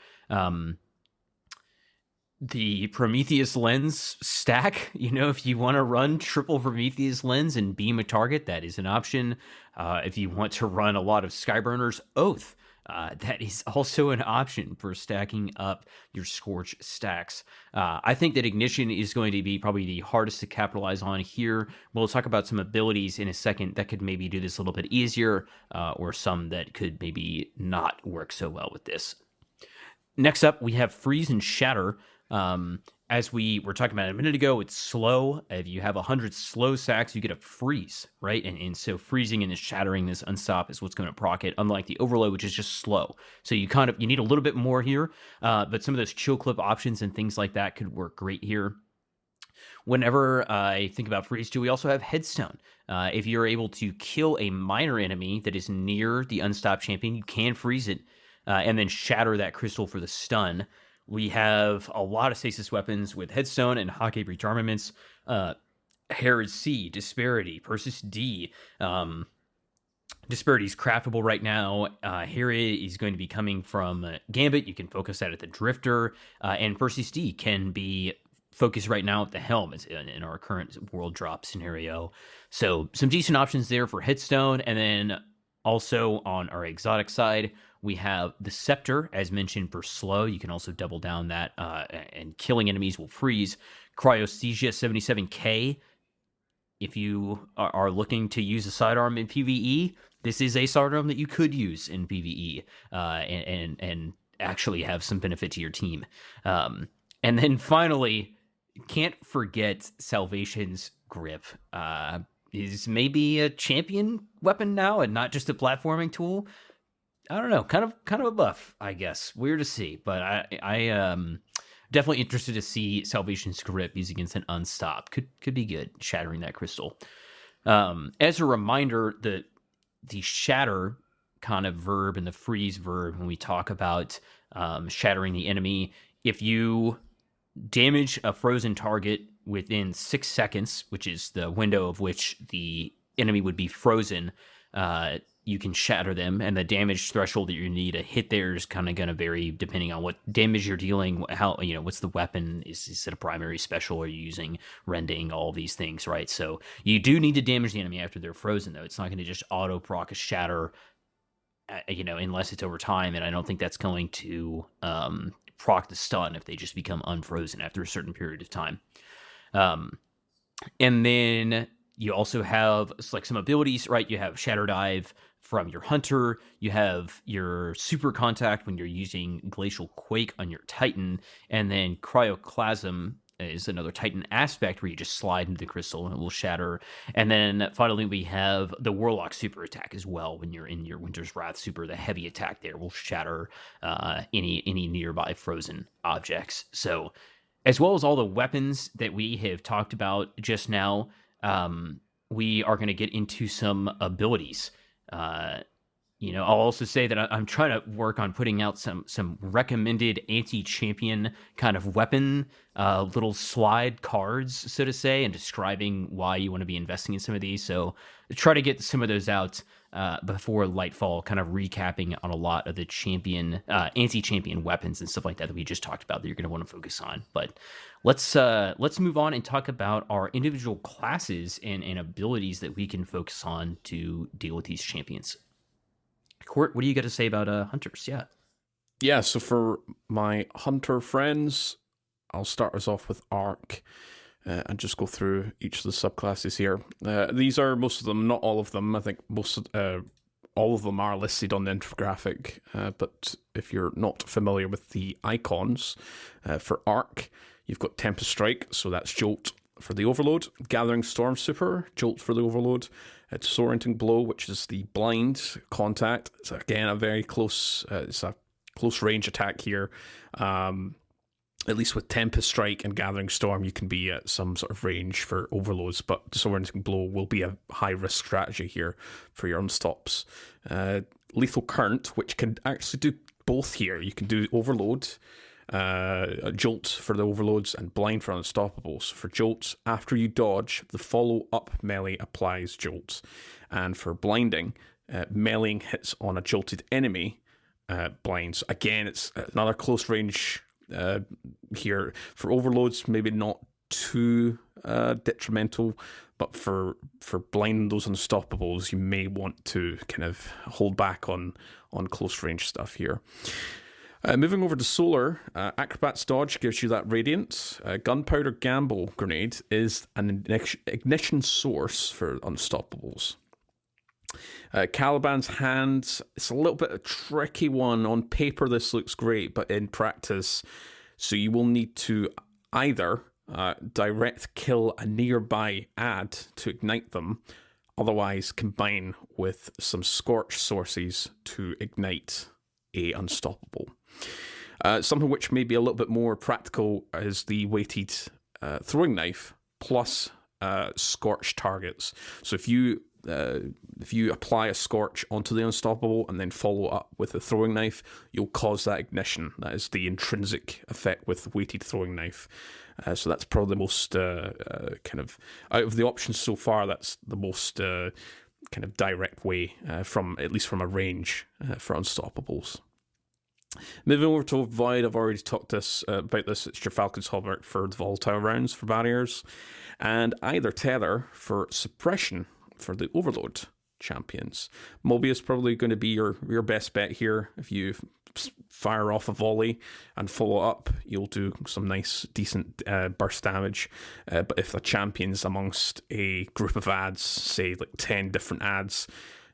The Prometheus Lens stack, if you want to run triple Prometheus Lens and beam a target, that is an option. If you want to run a lot of Skyburner's Oath, that is also an option for stacking up your Scorch stacks. I think that Ignition is going to be probably the hardest to capitalize on here. We'll talk about some abilities in a second that could maybe do this a little bit easier, or some that could maybe not work so well with this. Next up, we have Freeze and Shatter. As we were talking about a minute ago, it's slow. If you have 100 slow sacks, you get a freeze, right? And so freezing and shattering this unstop is what's going to proc it, unlike the overload, which is just slow. So you need a little bit more here, but some of those chill clip options and things like that could work great here. Whenever I think about freeze too, we also have Headstone. If you're able to kill a minor enemy that is near the unstopped champion, you can freeze it and then shatter that crystal for the stun. We have a lot of stasis weapons with Headstone and Hake Breach armaments. Herod C, Disparity, Persis D. Disparity is craftable right now. Herod is going to be coming from Gambit. You can focus that at the Drifter. And Persis D can be focused right now at the Helm in our current world drop scenario. So some decent options there for Headstone. And then also on our exotic side, we have the Scepter, as mentioned, for slow. You can also double down that, and killing enemies will freeze. Cryosthesia 77K. If you are looking to use a sidearm in PvE, this is a sidearm that you could use in PvE and actually have some benefit to your team. And then finally, can't forget Salvation's Grip. Is maybe a champion weapon now and not just a platforming tool. I don't know, kind of a buff, I guess. Weird to see, but I definitely interested to see Salvation's Grip used against an unstop. Could be good, shattering that crystal. As a reminder, the shatter kind of verb and the freeze verb, when we talk about shattering the enemy, if you damage a frozen target within 6 seconds, which is the window of which the enemy would be frozen, you can shatter them, and the damage threshold that you need to hit there is kind of going to vary depending on what damage you're dealing, how, what's the weapon, is it a primary special, are you using rending, all these things, right? So you do need to damage the enemy after they're frozen, though. It's not going to just auto proc a shatter, unless it's over time, and I don't think that's going to proc the stun if they just become unfrozen after a certain period of time. And then You also have like some abilities, right? You have Shatter Dive from your Hunter. You have your Super Contact when you're using Glacial Quake on your Titan. And then Cryoclasm is another Titan aspect where you just slide into the crystal and it will shatter. And then finally, we have the Warlock Super Attack as well. When you're in your Winter's Wrath Super, the heavy attack there will shatter any nearby frozen objects. So, as well as all the weapons that we have talked about just now, we are going to get into some abilities. I'll also say that I'm trying to work on putting out some recommended anti-champion kind of weapon, little slide cards, so to say, and describing why you want to be investing in some of these. So try to get some of those out before Lightfall, kind of recapping on a lot of the anti-champion weapons and stuff like that we just talked about that you're going to want to focus on. But let's move on and talk about our individual classes and abilities that we can focus on to deal with these champions. Court, what do you got to say about hunters? Yeah, so for my hunter friends, I'll start us off with Arc and just go through each of the subclasses here. These are most of them, not all of them. I think all of them are listed on the infographic, but if you're not familiar with the icons, for Arc, you've got Tempest Strike, so that's Jolt for the Overload, Gathering Storm Super, Jolt for the Overload, Disorienting Blow, which is the blind contact. It's again a very close, it's a close range attack here. At least with Tempest Strike and Gathering Storm, you can be at some sort of range for overloads, but Disorienting Blow will be a high risk strategy here for your unstops. Lethal Current, which can actually do both here. You can do Overload, Jolt for the overloads, and Blind for unstoppables. For Jolt, after you dodge, the follow-up melee applies Jolt. And for blinding, meleeing hits on a jolted enemy blinds. Again, it's another close range here. For overloads, maybe not too detrimental, but for blinding those unstoppables, you may want to kind of hold back on close range stuff here. Moving over to Solar, Acrobat's Dodge gives you that Radiant. Gunpowder Gamble Grenade is an ignition source for unstoppables. Caliban's Hand, it's a little bit a tricky one. On paper, this looks great, but in practice, so you will need to either direct kill a nearby ad to ignite them, otherwise combine with some Scorch sources to ignite a unstoppable. Something which may be a little bit more practical is the weighted throwing knife plus Scorch targets. So if you apply a Scorch onto the unstoppable and then follow up with a throwing knife, you'll cause that ignition. That is the intrinsic effect with weighted throwing knife. So that's probably the most kind of, out of the options so far, that's the most kind of direct way at least from a range for unstoppables. Moving over to Void, I've already talked about this. It's your Falcon's Hallmark for the volatile rounds for barriers, and either Tether for suppression for the Overload champions. Moby is probably going to be your best bet here. If you fire off a volley and follow up, you'll do some nice, decent burst damage. But if the champion's amongst a group of ads, say like 10 different ads,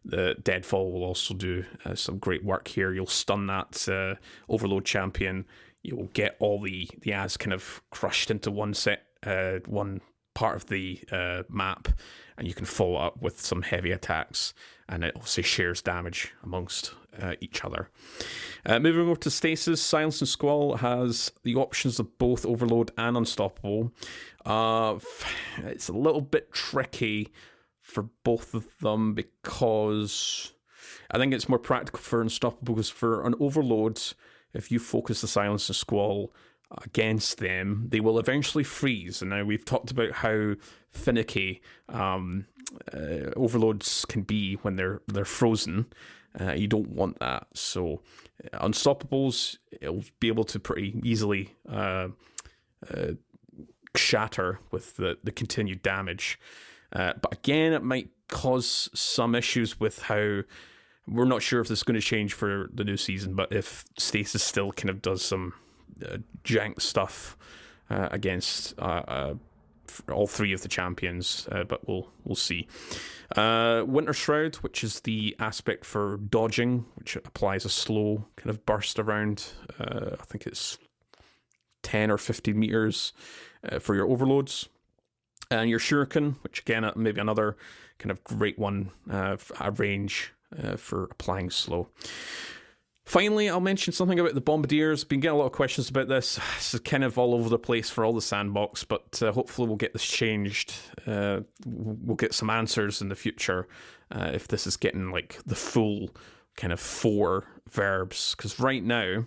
the Deadfall will also do some great work here. You'll stun that Overload champion. You'll get all the ads kind of crushed into one part of the map, and you can follow up with some heavy attacks, and it also shares damage amongst each other. Moving over to Stasis, Silence and Squall has the options of both Overload and Unstoppable. It's a little bit tricky for both of them because I think it's more practical for Unstoppable, because for an Overload, if you focus the Silence and Squall against them, they will eventually freeze. And now we've talked about how finicky Overloads can be when they're frozen. You don't want that. So Unstoppables, it'll be able to pretty easily shatter with the continued damage. But again, it might cause some issues with how we're not sure if this is going to change for the new season, but if Stasis still kind of does some jank stuff against all three of the champions, but we'll see. Winter Shroud, which is the aspect for dodging, which applies a slow kind of burst around. I think it's 10 or 15 meters for your overloads. And your Shuriken, which again, maybe another kind of great one at range for applying slow. Finally, I'll mention something about the Bombardiers. Been getting a lot of questions about this. This is kind of all over the place for all the sandbox, but hopefully we'll get this changed. We'll get some answers in the future if this is getting like the full kind of 4 verbs. Because right now,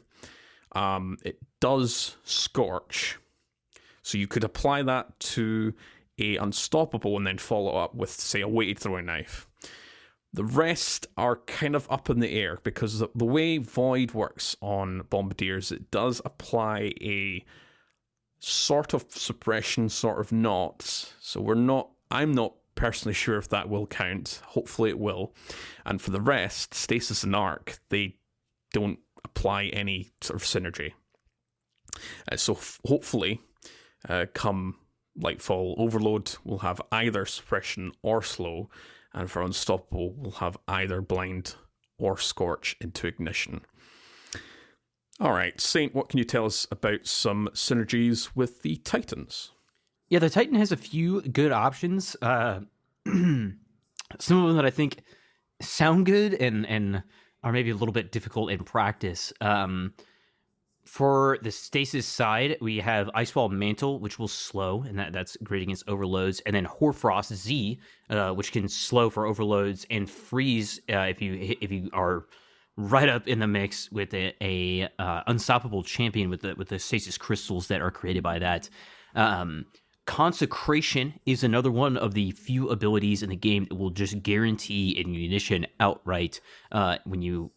it does Scorch. So you could apply that to a Unstoppable and then follow up with, say, a weighted throwing knife. The rest are kind of up in the air because the way Void works on Bombardiers, it does apply a sort of suppression, sort of not. So I'm not personally sure if that will count. Hopefully it will. And for the rest, Stasis and Arc, they don't apply any sort of synergy. So hopefully, come Lightfall, Overload will have either suppression or slow. And for Unstoppable, we'll have either Blind or Scorch into Ignition. All right, Saint, what can you tell us about some synergies with the Titans? Yeah, the Titan has a few good options. Some of them that I think sound good and are maybe a little bit difficult in practice. For the Stasis side, we have Icewall Mantle, which will slow, and that's great against overloads. And then Hoarfrost Z, which can slow for overloads and freeze if you are right up in the mix with a unstoppable champion with the Stasis crystals that are created by that. Consecration is another one of the few abilities in the game that will just guarantee ammunition outright when you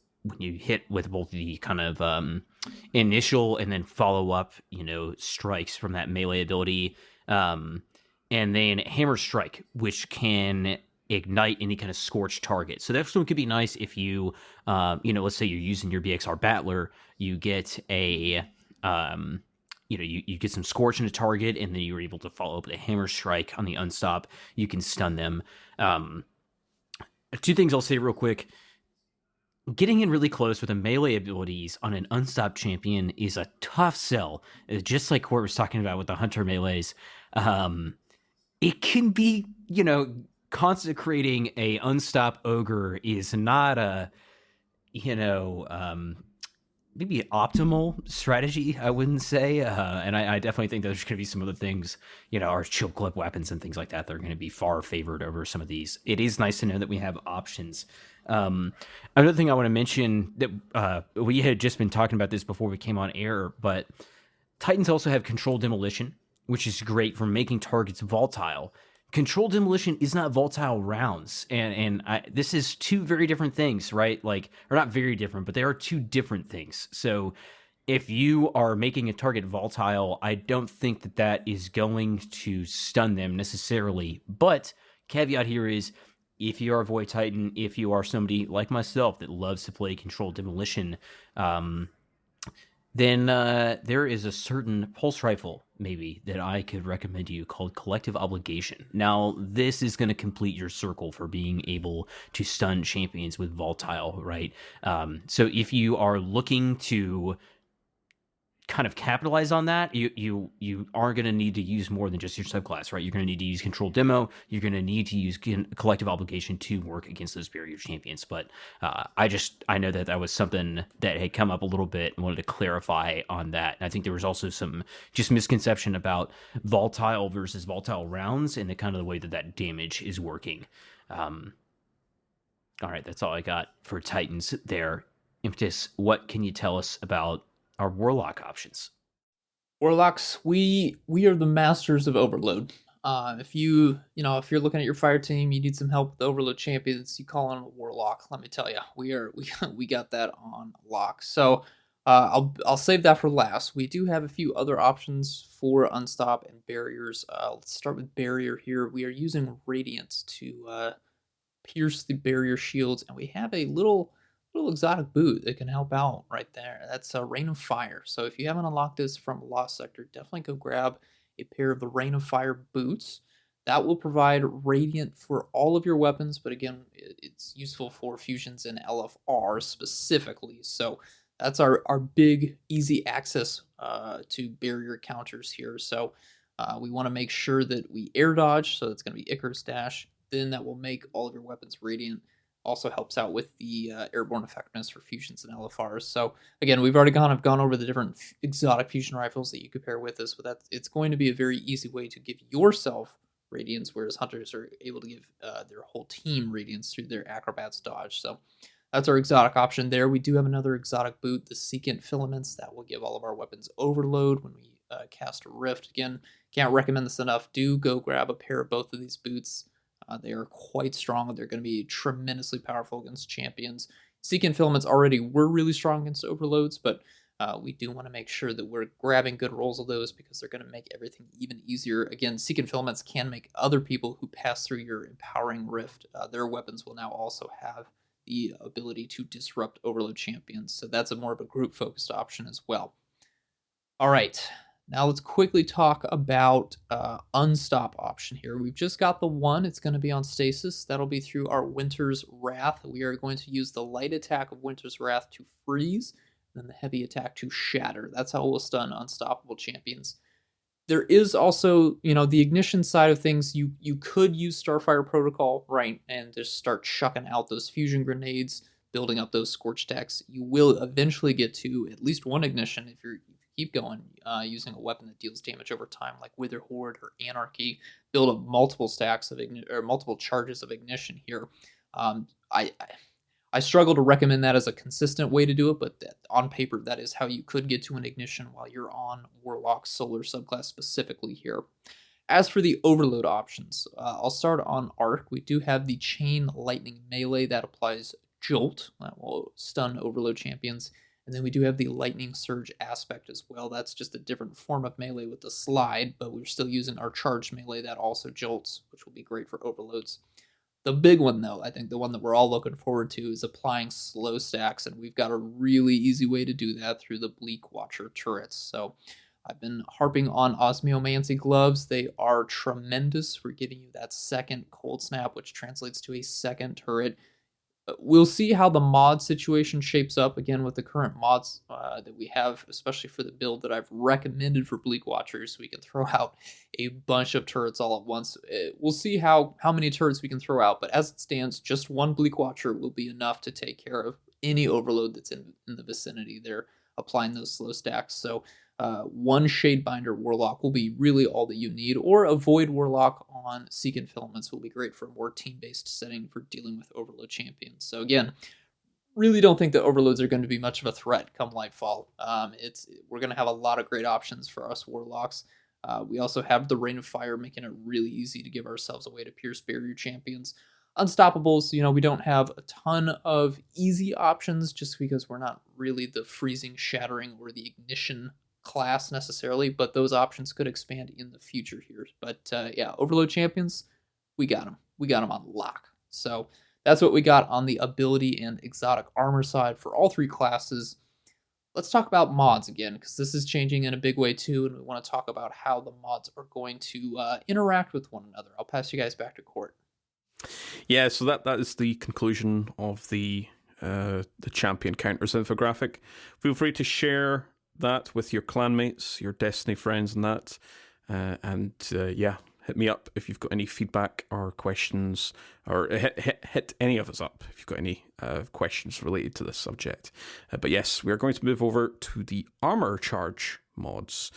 hit with both the kind of initial and then follow up, strikes from that melee ability. And then Hammer Strike, which can ignite any kind of scorched target. So that one could be nice if you, let's say you're using your BXR Battler, you get a, you get some scorch in a target, and then you're able to follow up with a Hammer Strike on the unstop. You can stun them. 2 things I'll say real quick. Getting in really close with the melee abilities on an unstopped champion is a tough sell. Just like Court was talking about with the Hunter melees. It can be, consecrating a unstopped ogre is not a, maybe optimal strategy, I wouldn't say. And I definitely think there's going to be some other things, our chill clip weapons and things like that are going to be far favored over some of these. It is nice to know that we have options. Another thing I want to mention that we had just been talking about this before we came on air, but Titans also have Controlled Demolition, which is great for making targets volatile. Controlled Demolition is not volatile rounds, and this is 2 very different things, right? Or not very different, but they are 2 different things. So if you are making a target volatile, I don't think that is going to stun them necessarily. But caveat here is, if you are a Void Titan, if you are somebody like myself that loves to play Controlled Demolition, then there is a certain pulse rifle, maybe, that I could recommend to you called Collective Obligation. Now, this is going to complete your circle for being able to stun champions with volatile, right? So if you are looking to kind of capitalize on that, you are going to need to use more than just your subclass, right? You're going to need to use Control Demo. You're going to need to use Collective Obligation to work against those barrier champions. But I know that was something that had come up a little bit and wanted to clarify on that. And I think there was also some just misconception about volatile versus volatile rounds and the kind of the way that damage is working. All right, that's all I got for Titans there. Impetus, what can you tell us about our Warlock options? Warlocks, we are the masters of overload. If you're looking at your fire team, you need some help with overload champions, you call on a Warlock. Let me tell you, we got that on lock. So I'll save that for last. We do have a few other options for unstop and barriers. Let's start with barrier here. We are using Radiance to pierce the barrier shields, and we have a little exotic boot that can help out right there. That's a Rain of Fire. So if you haven't unlocked this from Lost Sector, definitely go grab a pair of the Rain of Fire boots. That will provide radiant for all of your weapons, but again, it's useful for fusions and LFR specifically. So that's our big, easy access to barrier counters here. So we want to make sure that we air dodge, so it's going to be Icarus Dash. Then that will make all of your weapons radiant. Also helps out with the airborne effectiveness for fusions and LFRs. So again, we've already gone over the different exotic fusion rifles that you could pair with this, but it's going to be a very easy way to give yourself radiance, whereas hunters are able to give their whole team radiance through their acrobats dodge. So that's our exotic option there. We do have another exotic boot, the Secant Filaments, that will give all of our weapons overload when we cast a rift. Again, can't recommend this enough. Do go grab a pair of both of these boots. They are quite strong. They're going to be tremendously powerful against champions. Secant Filaments already were really strong against overloads, but we do want to make sure that we're grabbing good rolls of those because they're going to make everything even easier. Again, Secant Filaments can make other people who pass through your Empowering Rift, their weapons will now also have the ability to disrupt overload champions. So that's a more of a group-focused option as well. All right. Now let's quickly talk about unstop option here. We've just got the one. It's going to be on stasis. That'll be through our Winter's Wrath. We are going to use the light attack of Winter's Wrath to freeze, and then the heavy attack to shatter. That's how we'll stun unstoppable champions. There is also, the ignition side of things. You could use Starfire Protocol, right, and just start chucking out those fusion grenades, building up those scorch decks. You will eventually get to at least one ignition if you keep going using a weapon that deals damage over time, like Wither Horde or Anarchy. Build up multiple stacks of multiple charges of ignition here. I struggle to recommend that as a consistent way to do it, but on paper, that is how you could get to an ignition while you're on Warlock Solar subclass specifically here. As for the overload options, I'll start on Arc. We do have the Chain Lightning Melee that applies Jolt. That will stun overload champions. And then we do have the Lightning Surge aspect as well. That's just a different form of melee with the slide, but we're still using our charged melee that also jolts, which will be great for overloads. The big one, though, I think the one that we're all looking forward to is applying slow stacks, and we've got a really easy way to do that through the Bleak Watcher turrets. So I've been harping on Osmiomancy gloves. They are tremendous for giving you that second cold snap, which translates to a second turret. We'll see how the mod situation shapes up, again, with the current mods that we have, especially for the build that I've recommended for Bleak Watchers. We can throw out a bunch of turrets all at once. We'll see how many turrets we can throw out, but as it stands, just one Bleak Watcher will be enough to take care of any overload that's in the vicinity. They're applying those slow stacks, so one Shadebinder Warlock will be really all that you need, or a Void Warlock on Secant Filaments will be great for a more team-based setting for dealing with Overload champions. So again, really don't think that Overloads are going to be much of a threat come Lightfall. We're going to have a lot of great options for us Warlocks. We also have the Rain of Fire, making it really easy to give ourselves a way to pierce barrier champions. Unstoppables, we don't have a ton of easy options just because we're not really the freezing, shattering, or the ignition class necessarily, but those options could expand in the future here. But yeah, Overload champions, we got them. We got them on lock. So that's what we got on the ability and exotic armor side for all three classes. Let's talk about mods again, because this is changing in a big way too, and we want to talk about how the mods are going to interact with one another. I'll pass you guys back to Court. Yeah, so that is the conclusion of the champion counters infographic. Feel free to share that with your clanmates, your Destiny friends, and that. Yeah, hit me up if you've got any feedback or questions, or hit any of us up if you've got any questions related to this subject. But yes, we're going to move over to the armor charge mods.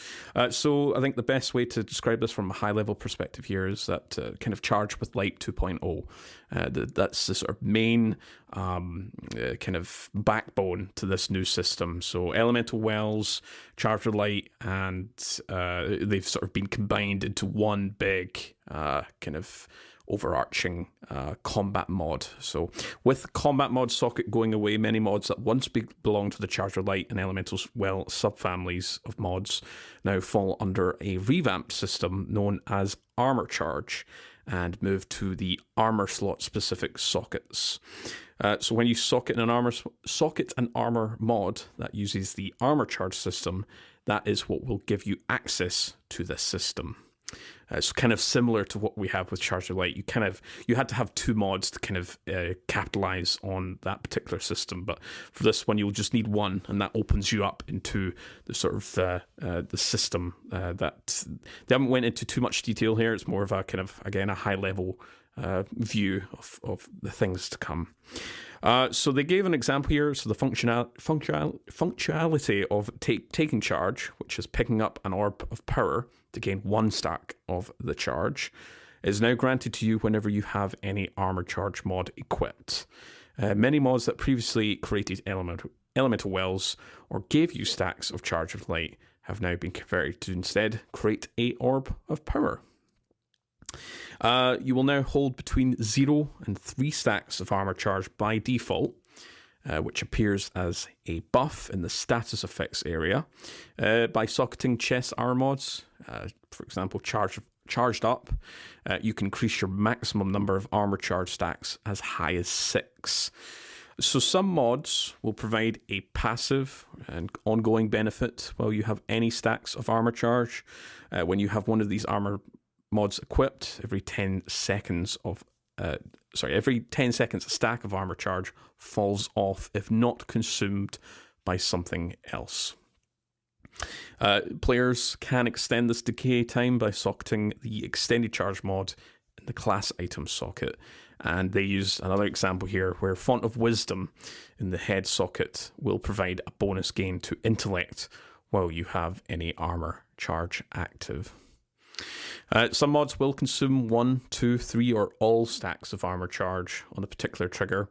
So I think the best way to describe this from a high-level perspective here is that kind of Charge with Light 2.0. That's the sort of main kind of backbone to this new system. So Elemental Wells, Charge with Light, and they've sort of been combined into one big kind of overarching combat mod. So with combat mod socket going away, many mods that once belonged to the Charger Light and Elemental Well subfamilies of mods now fall under a revamped system known as Armor Charge and move to the armor slot specific sockets. So when you socket an armor mod that uses the Armor Charge system, that is what will give you access to this system. It's kind of similar to what we have with Charge of Light. You had to have 2 mods to kind of capitalize on that particular system, but for this one you'll just need 1, and that opens you up into the sort of the system that they haven't went into too much detail here. It's more of a kind of, again, a high level view of the things to come. So they gave an example here. So the functionality of taking charge, which is picking up an orb of power to gain 1 stack of the charge, is now granted to you whenever you have any armor charge mod equipped. Many mods that previously created elemental wells or gave you stacks of Charge of Light have now been converted to instead create a orb of power. You will now hold between 0 and 3 stacks of armor charge by default, which appears as a buff in the status effects area. By socketing chest armor mods, for example, charged up, you can increase your maximum number of armor charge stacks as high as 6. So some mods will provide a passive and ongoing benefit while you have any stacks of armor charge. When you have one of these armor mods equipped, every 10 seconds a stack of armor charge falls off if not consumed by something else. Players can extend this decay time by socketing the extended charge mod in the class item socket, and they use another example here where Font of Wisdom in the head socket will provide a bonus gain to intellect while you have any armor charge active. Some mods will consume 1, 2, 3, or all stacks of armor charge on a particular trigger.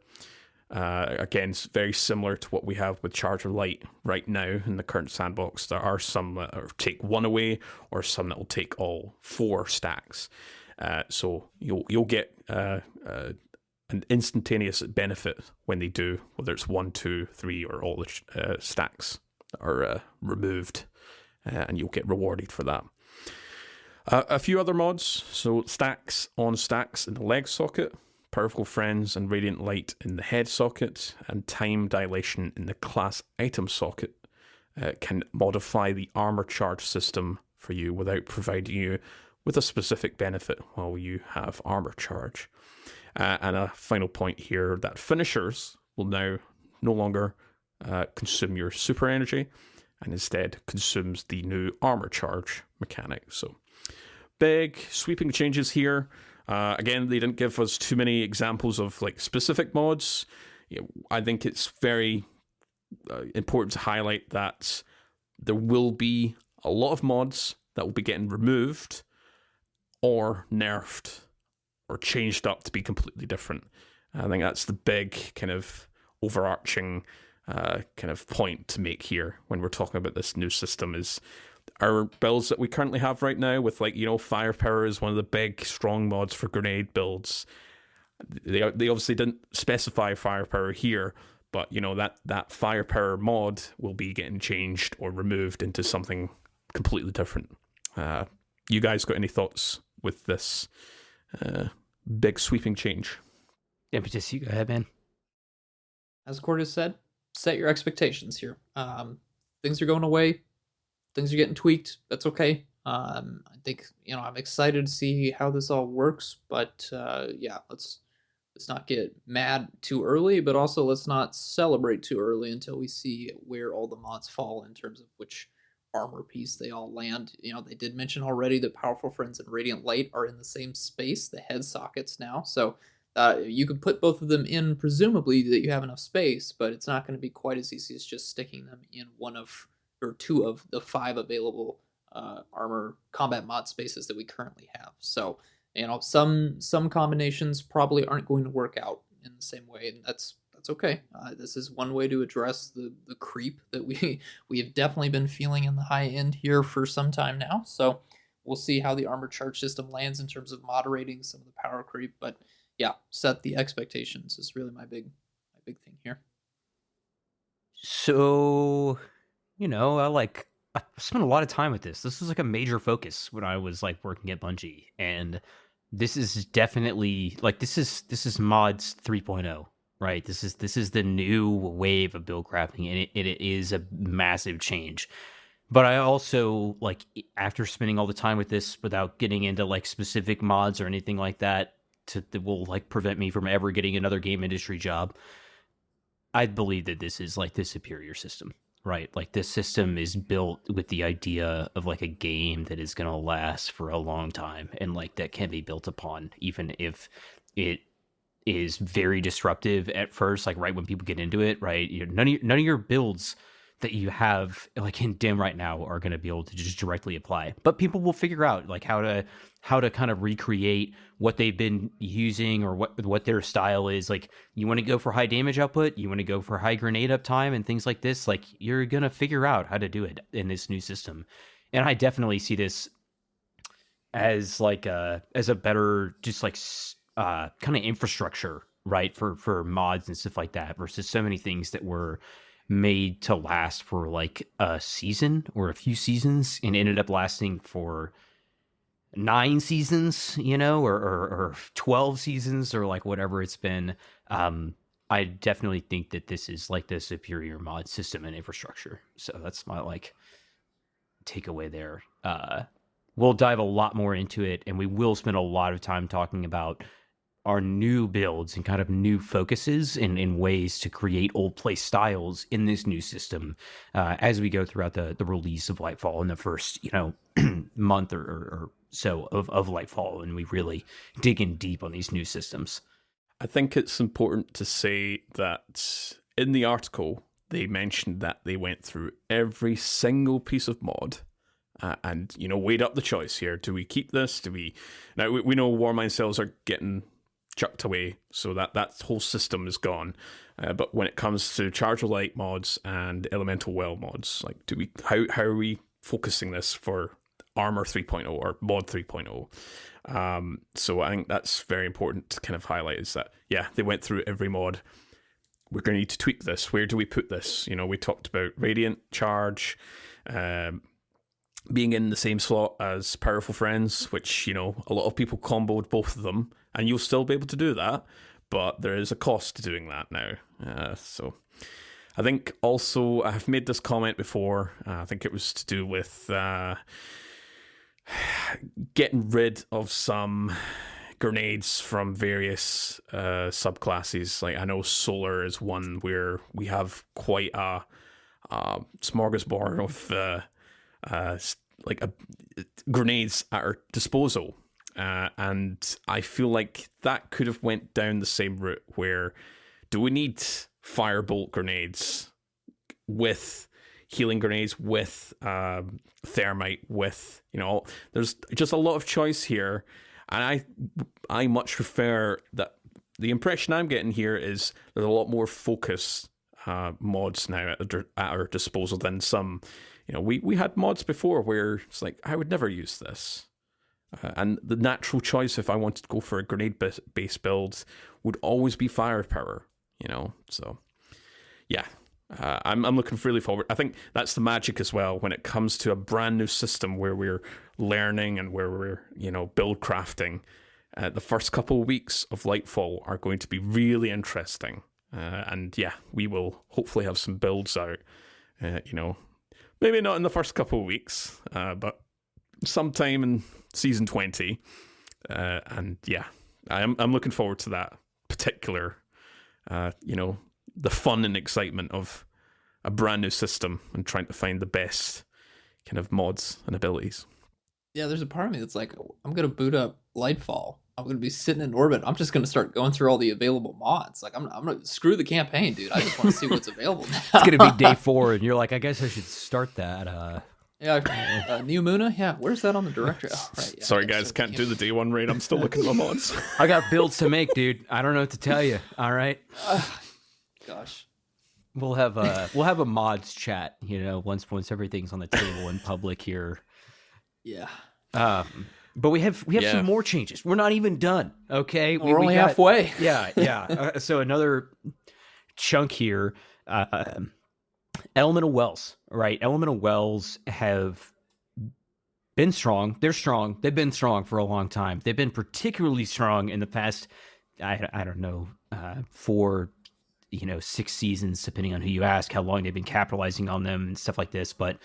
Again, it's very similar to what we have with Charge of Light right now in the current sandbox. There are some that take 1 away, or some that will take all 4 stacks. So you'll get an instantaneous benefit when they do, whether it's 1, 2, 3, or all the stacks are removed, and you'll get rewarded for that. A few other mods, so stacks on stacks in the leg socket, Powerful Friends and Radiant Light in the head socket, and Time Dilation in the class item socket can modify the armor charge system for you without providing you with a specific benefit while you have armor charge. And a final point here, that finishers will now no longer consume your super energy, and instead consumes the new armor charge mechanic. So big sweeping changes here. Again, they didn't give us too many examples of like specific mods. I think it's very important to highlight that there will be a lot of mods that will be getting removed or nerfed or changed up to be completely different. I think that's the big kind of overarching kind of point to make here when we're talking about this new system. Is our builds that we currently have right now with, like, firepower is one of the big strong mods for grenade builds. They obviously didn't specify firepower here, but that firepower mod will be getting changed or removed into something completely different. You guys got any thoughts with this big sweeping change? Impetus, you go ahead, man. As Cortis said, set your expectations here. Things are going away. Things are getting tweaked. That's okay. I think I'm excited to see how this all works. But let's not get mad too early. But also let's not celebrate too early until we see where all the mods fall in terms of which armor piece they all land. They did mention already that Powerful Friends and Radiant Light are in the same space, the head sockets now. So you could put both of them in, presumably that you have enough space, but it's not going to be quite as easy as just sticking them in one of or 2 of the 5 available armor combat mod spaces that we currently have. So some combinations probably aren't going to work out in the same way, and that's okay. This is one way to address the creep that we have definitely been feeling in the high end here for some time now. So we'll see how the armor charge system lands in terms of moderating some of the power creep. But yeah, set the expectations is really my big thing here. So, I spent a lot of time with this. This was like a major focus when I was like working at Bungie, and this is definitely like this is mods 3.0, right? This is the new wave of build crafting, and it is a massive change. But I also, like, after spending all the time with this without getting into, like, specific mods or anything like that that will, like, prevent me from ever getting another game industry job, I believe that this is, like, the superior system, right? Like, this system is built with the idea of, like, a game that is going to last for a long time and, like, that can be built upon, even if it is very disruptive at first, like, right when people get into it, right? None of your builds that you have, like, in dim right now are going to be able to just directly apply, but people will figure out, like, how to kind of recreate what they've been using or what their style is. Like, you want to go for high damage output, you want to go for high grenade uptime and things like this, like, you're going to figure out how to do it in this new system. And I definitely see this as like as a better, just like kind of infrastructure, right, for mods and stuff like that, versus so many things that were made to last for like a season or a few seasons and ended up lasting for 9 seasons, or 12 seasons, or like whatever it's been. I definitely think that this is like the superior mod system and infrastructure. So that's my like takeaway there. We'll dive a lot more into it, and we will spend a lot of time talking about our new builds and kind of new focuses in ways to create old play styles in this new system as we go throughout the release of Lightfall in the first, month or so of Lightfall, and we really dig in deep on these new systems. I think it's important to say that in the article, they mentioned that they went through every single piece of mod and, weighed up the choice here. Do we keep this? Now, we know Warmind cells are getting chucked away, so that whole system is gone. But when it comes to Charge of Light mods and Elemental Well mods, like, how are we focusing this for Armor 3.0 or Mod 3.0? So I think that's very important to kind of highlight, is that, yeah, they went through every mod. We're going to need to tweak this. Where do we put this? We talked about Radiant, Charge, being in the same slot as Powerful Friends, which, a lot of people comboed both of them, and you'll still be able to do that, but there is a cost to doing that now. So I think also, I have made this comment before, I think it was to do with getting rid of some grenades from various subclasses. Like, I know Solar is one where we have quite a smorgasbord of grenades at our disposal, and I feel like that could have went down the same route, where do we need firebolt grenades with healing grenades, with thermite, with, there's just a lot of choice here, and I much prefer that. The impression I'm getting here is there's a lot more focused mods now at our disposal than some. We had mods before where it's like, I would never use this. And the natural choice, if I wanted to go for a grenade-based build, would always be firepower, So, yeah, I'm looking really forward. I think that's the magic as well when it comes to a brand new system where we're learning and where we're, build crafting. The first couple of weeks of Lightfall are going to be really interesting. And yeah, we will hopefully have some builds out, maybe not in the first couple of weeks, but sometime in season 20. And yeah, I'm looking forward to that particular, the fun and excitement of a brand new system and trying to find the best kind of mods and abilities. Yeah, there's a part of me that's like, I'm going to boot up Lightfall. I'm going to be sitting in orbit. I'm just going to start going through all the available mods. Like, I'm going to screw the campaign, dude. I just want to see what's available now. It's going to be day 4, and you're like, I guess I should start that. Yeah, New Muna? Yeah, where's that on the directory? Oh, right, yeah, Sorry, guys, can't do the day 1 raid. I'm still looking at my mods. I got builds to make, dude. I don't know what to tell you. All right? Gosh. We'll have a mods chat, once everything's on the table in public here. Yeah. But we have some more changes. We're not even done, okay? We're only halfway. Yeah. So another chunk here, Elemental Wells, right? Elemental Wells have been strong. They're strong. They've been strong for a long time. They've been particularly strong in the past, I don't know, 4, 6 seasons, depending on who you ask, how long they've been capitalizing on them and stuff like this. But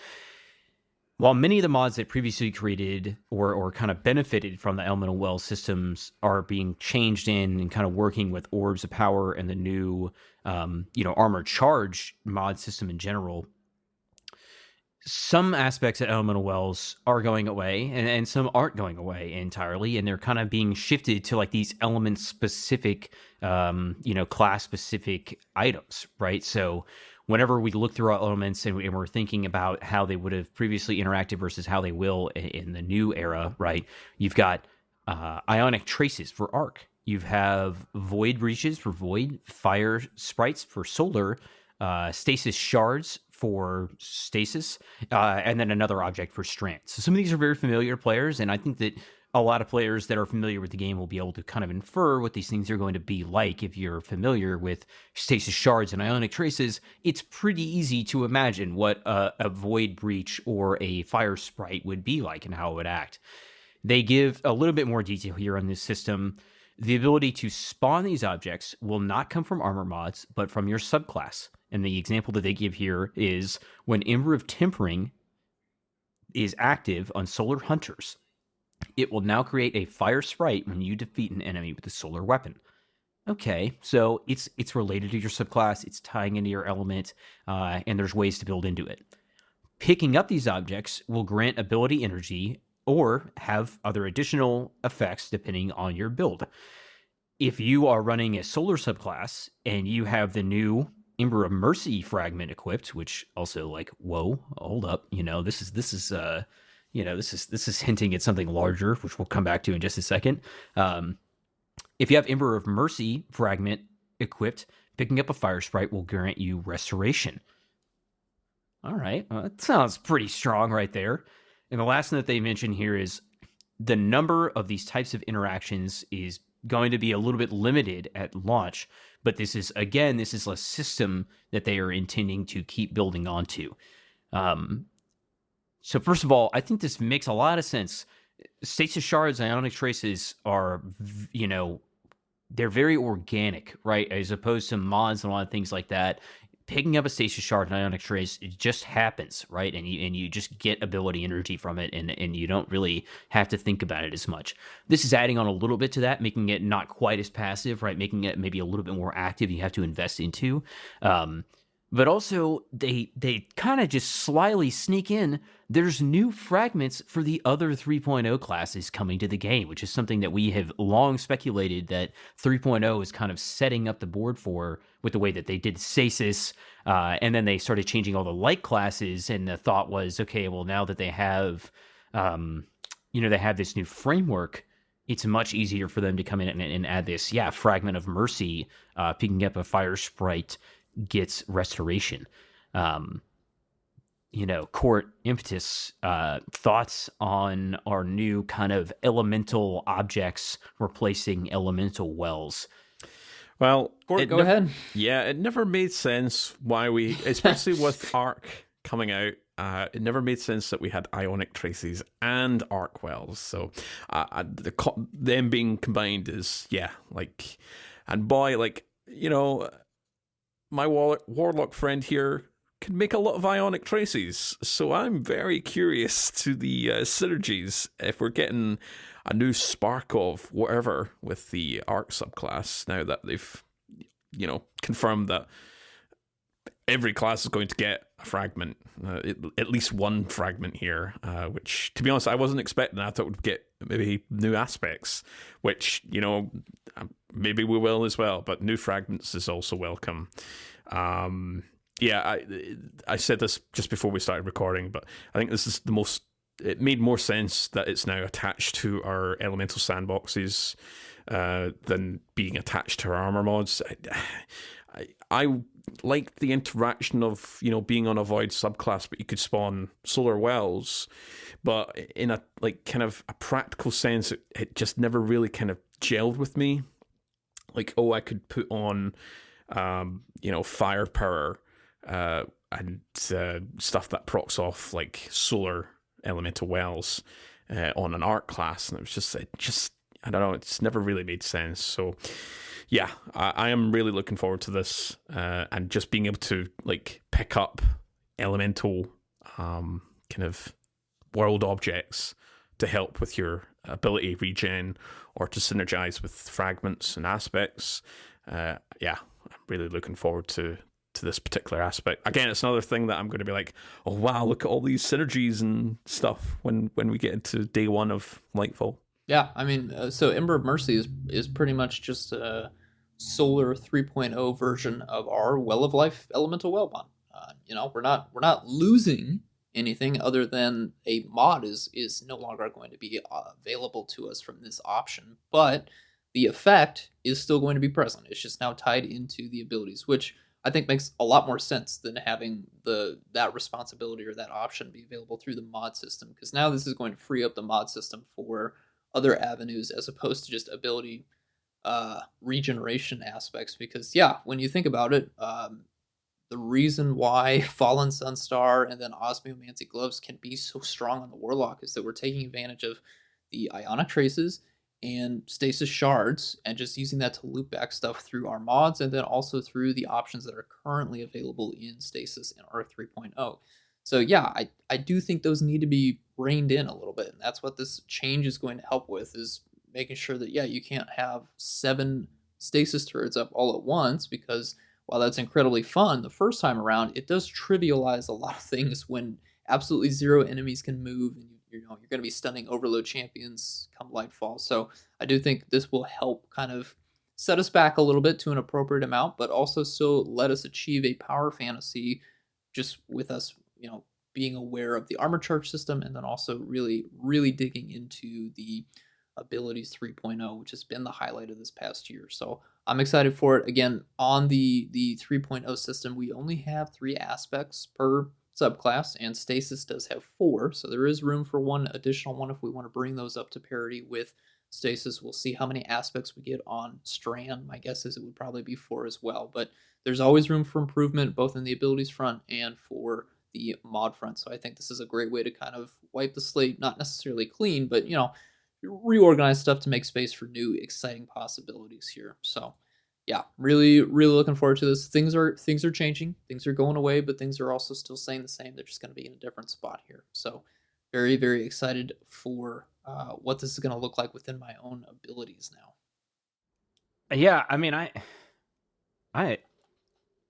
While many of the mods that previously created or kind of benefited from the elemental well systems are being changed in and kind of working with orbs of power and the new, armor charge mod system in general, some aspects of elemental wells are going away and some aren't going away entirely. And they're kind of being shifted to like these element specific, class specific items, right? So whenever we look through our elements and we're thinking about how they would have previously interacted versus how they will in the new era, right? You've got ionic traces for arc. You have void breaches for void, fire sprites for solar, stasis shards for stasis, and then another object for strands. So some of these are very familiar to players, and I think that a lot of players that are familiar with the game will be able to kind of infer what these things are going to be like. If you're familiar with stasis shards and ionic traces, it's pretty easy to imagine what a void breach or a fire sprite would be like and how it would act. They give a little bit more detail here on this system. The ability to spawn these objects will not come from armor mods, but from your subclass. And the example that they give here is when Ember of Tempering is active on Solar Hunters, it will now create a fire sprite when you defeat an enemy with a solar weapon. Okay, so it's related to your subclass, it's tying into your element, and there's ways to build into it. Picking up these objects will grant ability energy or have other additional effects depending on your build. If you are running a solar subclass and you have the new Ember of Mercy fragment equipped, which also like, whoa, hold up, this is hinting at something larger, which we'll come back to in just a second. If you have Ember of Mercy fragment equipped, picking up a fire sprite will grant you restoration. All right, well, that sounds pretty strong right there. And the last thing that they mention here is the number of these types of interactions is going to be a little bit limited at launch, but this is a system that they are intending to keep building onto. So first of all, I think this makes a lot of sense. Stasis shards, ionic traces are, they're very organic, right? As opposed to mods and a lot of things like that. Picking up a stasis shard and ionic trace, it just happens, right? And you just get ability energy from it, and you don't really have to think about it as much. This is adding on a little bit to that, making it not quite as passive, right? Making it maybe a little bit more active you have to invest into. But also, they kind of just slyly sneak in, there's new fragments for the other 3.0 classes coming to the game, which is something that we have long speculated that 3.0 is kind of setting up the board for with the way that they did Stasis, and then they started changing all the light classes, and the thought was, okay, well, now that they have, they have this new framework, it's much easier for them to come in and add this, fragment of mercy, picking up a fire sprite, gets restoration. Court, Impetus, thoughts on our new kind of elemental objects replacing elemental wells. Well, Court, go ahead. Yeah, it never made sense why we, especially with Arc coming out, it never made sense that we had ionic traces and arc wells. So them being combined is, and boy, my warlock friend here can make a lot of ionic traces, so I'm very curious to the synergies if we're getting a new spark of whatever with the arc subclass now that they've confirmed that every class is going to get a fragment, at least one fragment here, which, to be honest, I wasn't expecting. I thought we'd get maybe new aspects, which, maybe we will as well, but new fragments is also welcome. I said this just before we started recording, but I think this is it made more sense that it's now attached to our elemental sandboxes than being attached to our armor mods. I like the interaction of, being on a void subclass, but you could spawn solar wells, but in a kind of a practical sense, it just never really kind of gelled with me. I could put on, firepower, and stuff that procs off like solar elemental wells on an arc class, and it was just I don't know, it's never really made sense. So yeah, I am really looking forward to this, and just being able to pick up elemental kind of world objects to help with your ability regen or to synergize with fragments and aspects. I'm really looking forward to this particular aspect. Again, it's another thing that I'm going to be like, oh wow, look at all these synergies and stuff when we get into day one of Lightfall. Yeah, I mean, so Ember of Mercy is pretty much just a Solar 3.0 version of our Well of Life Elemental Wellbond. We're not losing anything other than a mod is no longer going to be available to us from this option, but the effect is still going to be present. It's just now tied into the abilities, which I think makes a lot more sense than having that responsibility or that option be available through the mod system, because now this is going to free up the mod system for other avenues as opposed to just ability regeneration aspects. Because when you think about it, the reason why Fallen Sunstar and then Osmiomancy Gloves can be so strong on the Warlock is that we're taking advantage of the Ionic Traces and Stasis Shards and just using that to loop back stuff through our mods and then also through the options that are currently available in Stasis and Arc 3.0. So I do think those need to be reined in a little bit, and that's what this change is going to help with, is making sure that you can't have 7 Stasis turrets up all at once, because while that's incredibly fun the first time around, it does trivialize a lot of things when absolutely 0 enemies can move, and you're going to be stunning overload champions come Lightfall. So I do think this will help kind of set us back a little bit to an appropriate amount, but also still let us achieve a power fantasy just with us, being aware of the armor charge system, and then also really, really digging into the abilities 3.0, which has been the highlight of this past year. So I'm excited for it. Again, on the 3.0 system, we only have 3 aspects per subclass, and Stasis does have 4, so there is room for one additional one if we want to bring those up to parity with Stasis. We'll see how many aspects we get on Strand. My guess is it would probably be 4 as well, but there's always room for improvement, both in the abilities front and for the mod front. So I think this is a great way to kind of wipe the slate, not necessarily clean, but reorganize stuff to make space for new exciting possibilities here. So really, really looking forward to this. Things are changing, things are going away, but things are also still staying the same. They're just going to be in a different spot here. So very, very excited for what this is going to look like within my own abilities now. Yeah, I mean,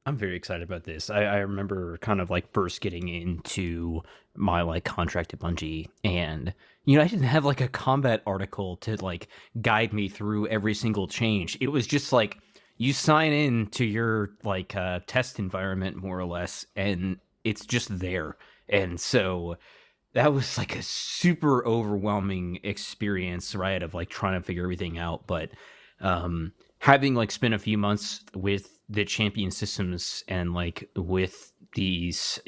I'm very excited about this. I remember kind of like first getting into my like contract at Bungie, and I didn't have like a combat article to like guide me through every single change. It was just like you sign in to your like test environment more or less, and it's just there. And so that was like a super overwhelming experience, right? Of like trying to figure everything out, but having like spent a few months with the champion systems and like with these,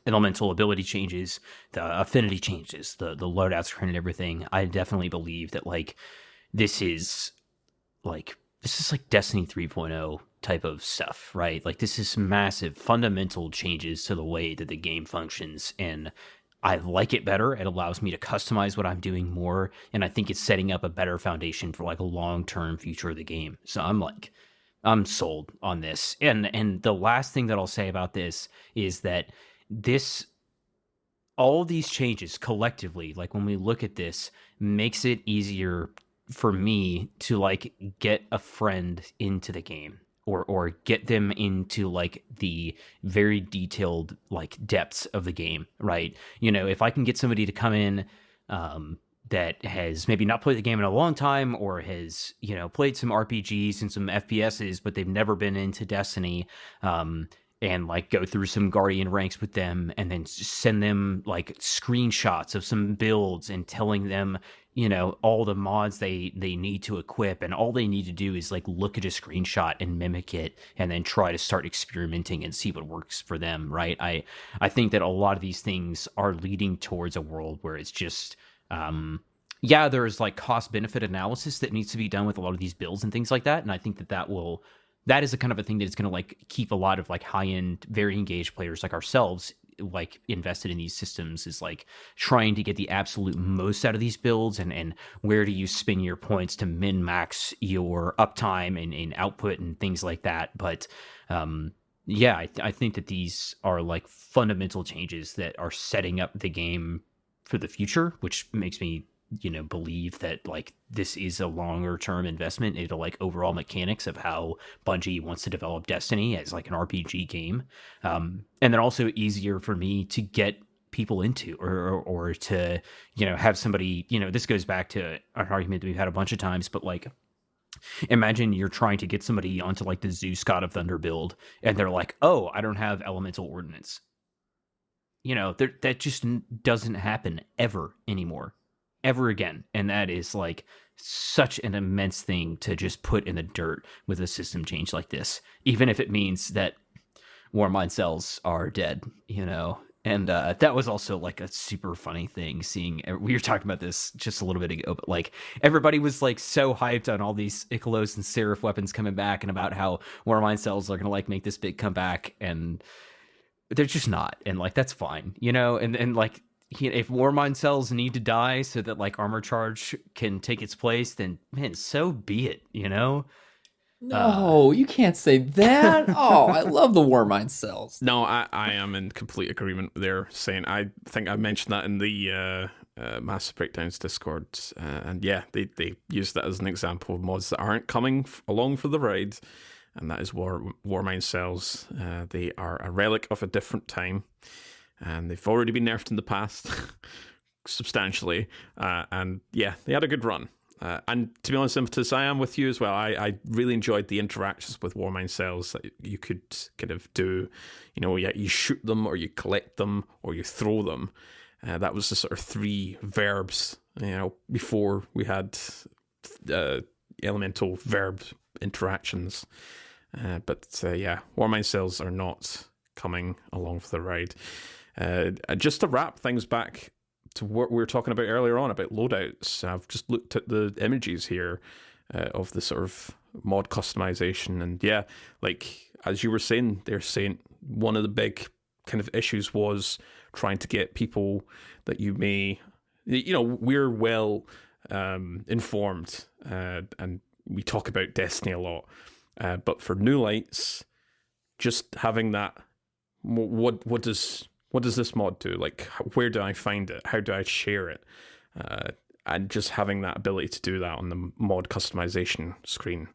elemental ability changes, the affinity changes, the loadout screen and everything, I definitely believe that like this is like Destiny 3.0 type of stuff, right? Like this is massive fundamental changes to the way that the game functions, and I like it better. It allows me to customize what I'm doing more, and I think it's setting up a better foundation for like a long-term future of the game. So I'm sold on this. And the last thing that I'll say about this is that all these changes collectively, like when we look at this, makes it easier for me to like get a friend into the game or get them into like the very detailed like depths of the game, right? If I can get somebody to come in that has maybe not played the game in a long time, or has, played some RPGs and some FPSs, but they've never been into Destiny, and like go through some Guardian ranks with them, and then send them like screenshots of some builds and telling them, all the mods they need to equip, and all they need to do is like look at a screenshot and mimic it, and then try to start experimenting and see what works for them, right? I think that a lot of these things are leading towards a world where it's just there's like cost benefit analysis that needs to be done with a lot of these builds and things like that, and I think that is the kind of a thing that is going to like keep a lot of like high-end, very engaged players like ourselves like invested in these systems, is like trying to get the absolute most out of these builds, and where do you spin your points to min max your uptime and output and things like that. But Yeah, I think that these are like fundamental changes that are setting up the game for the future, which makes me, believe that like this is a longer term investment into like overall mechanics of how Bungie wants to develop Destiny as like an RPG game. And then also easier for me to get people into or to, have somebody, this goes back to an argument that we've had a bunch of times, but like imagine you're trying to get somebody onto like the Zeus God of Thunder build, and they're like, "Oh, I don't have elemental ordnance." That just doesn't happen ever anymore, ever again, and that is like such an immense thing to just put in the dirt with a system change like this, even if it means that Warmind cells are dead. And that was also like a super funny thing seeing. We were talking about this just a little bit ago, but like everybody was like so hyped on all these Ikalos and Seraph weapons coming back and about how Warmind cells are going to like make this big comeback, and they're just not. And like that's fine, and like if Warmind cells need to die so that like armor charge can take its place, then man, so be it. No, you can't say that. Oh, I love the Warmind cells. No, I am in complete agreement there, saying I think I mentioned that in the Massive Breakdowns Discord, and yeah, they use that as an example of mods that aren't coming along for the ride, and that is Warmind cells. They are a relic of a different time, and they've already been nerfed in the past substantially, and yeah, they had a good run. And to be honest, Impetus, I am with you as well. I really enjoyed the interactions with Warmind cells that you could kind of do. You shoot them, or you collect them, or you throw them. That was the sort of three verbs, before we had elemental verb interactions. But Warmind cells are not coming along for the ride. Just to wrap things back to what we were talking about earlier on about loadouts, I've just looked at the images here of the sort of mod customization, and yeah, like as you were saying, they're saying one of the big kind of issues was trying to get people that you may, we're well informed, and we talk about Destiny a lot, but for new lights, just having that, what does this mod do? Like, where do I find it? How do I share it? And just having that ability to do that on the mod customization screen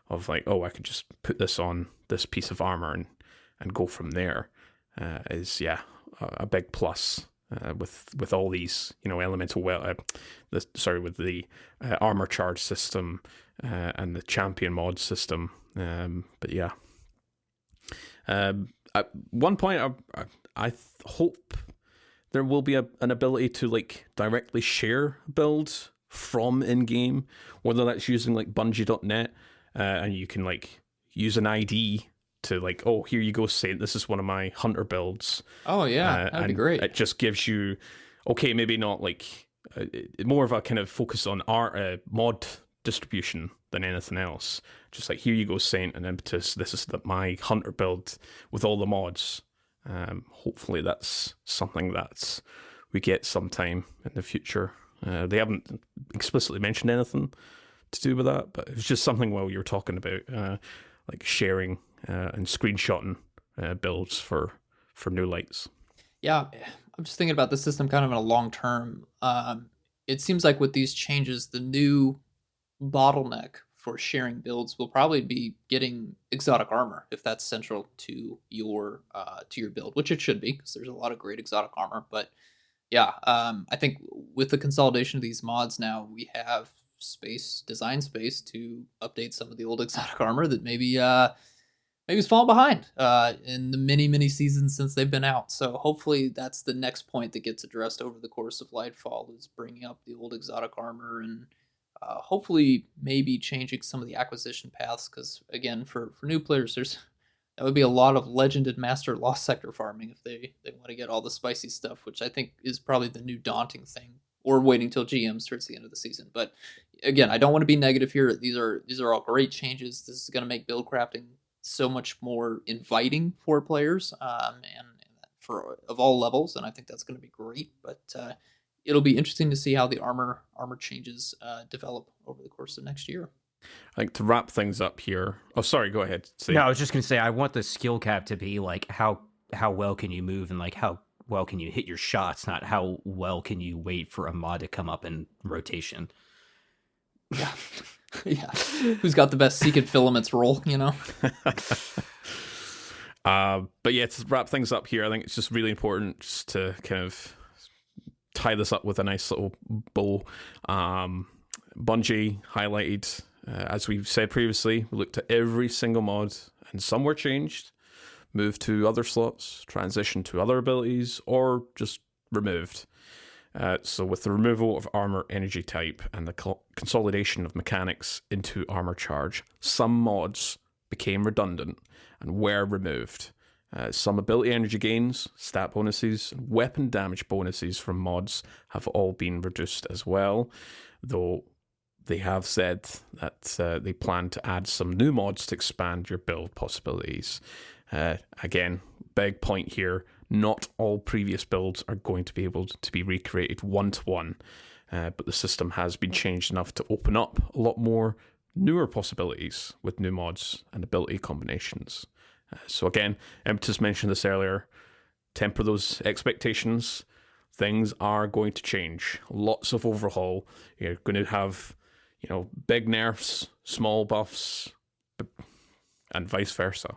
of like, oh, I could just put this on this piece of armor and go from there, is a big plus with all these elemental with the armor charge system and the champion mod system. But yeah. At one point, I hope there will be an ability to like directly share builds from in-game, whether that's using like Bungie.net, and you can like use an ID to like, oh, here you go, Saint, this is one of my hunter builds. Oh yeah, that'd be great. It just gives you, okay, maybe not like more of a kind of focus on art mod distribution than anything else. Just like, here you go, Saint and Impetus, this is my hunter build with all the mods. Hopefully that's something that we get sometime in the future. They haven't explicitly mentioned anything to do with that, but it's just something while you were talking about like sharing and screenshotting builds for new lights. Yeah, I'm just thinking about the system kind of in a long term. It seems like with these changes, the new bottleneck for sharing builds will probably be getting exotic armor, if that's central to your build, which it should be, because there's a lot of great exotic armor. But yeah, I think with the consolidation of these mods now, we have design space to update some of the old exotic armor that maybe it's fallen behind in the many seasons since they've been out. So hopefully that's the next point that gets addressed over the course of Lightfall, is bringing up the old exotic armor and hopefully maybe changing some of the acquisition paths, because again, for new players, that would be a lot of Legend and Master Lost Sector farming if they want to get all the spicy stuff, which I think is probably the new daunting thing, or waiting till GM starts the end of the season. But again, I don't want to be negative here. These are all great changes. This is going to make build crafting so much more inviting for players, and for of all levels, and I think that's going to be great. But it'll be interesting to see how the armor changes develop over the course of next year. I think to wrap things up here. Oh, sorry. Go ahead. Say. No, I was just gonna say I want the skill cap to be like how well can you move and like how well can you hit your shots, not how well can you wait for a mod to come up in rotation. Yeah. Yeah. Who's got the best secret filaments roll, you know? But yeah, to wrap things up here, I think it's just really important just to kind of tie this up with a nice little bow. Bungie highlighted, as we've said previously, we looked at every single mod and some were changed, moved to other slots, transitioned to other abilities, or just removed. So with the removal of armor energy type and the consolidation of mechanics into armor charge, some mods became redundant and were removed. Some ability energy gains, stat bonuses, and weapon damage bonuses from mods have all been reduced as well, though they have said that they plan to add some new mods to expand your build possibilities. Again, big point here, not all previous builds are going to be able to be recreated one-to-one, but the system has been changed enough to open up a lot more newer possibilities with new mods and ability combinations. So again, Impetus mentioned this earlier, temper those expectations. Things are going to change. Lots of overhaul. You're going to have, big nerfs, small buffs, and vice versa.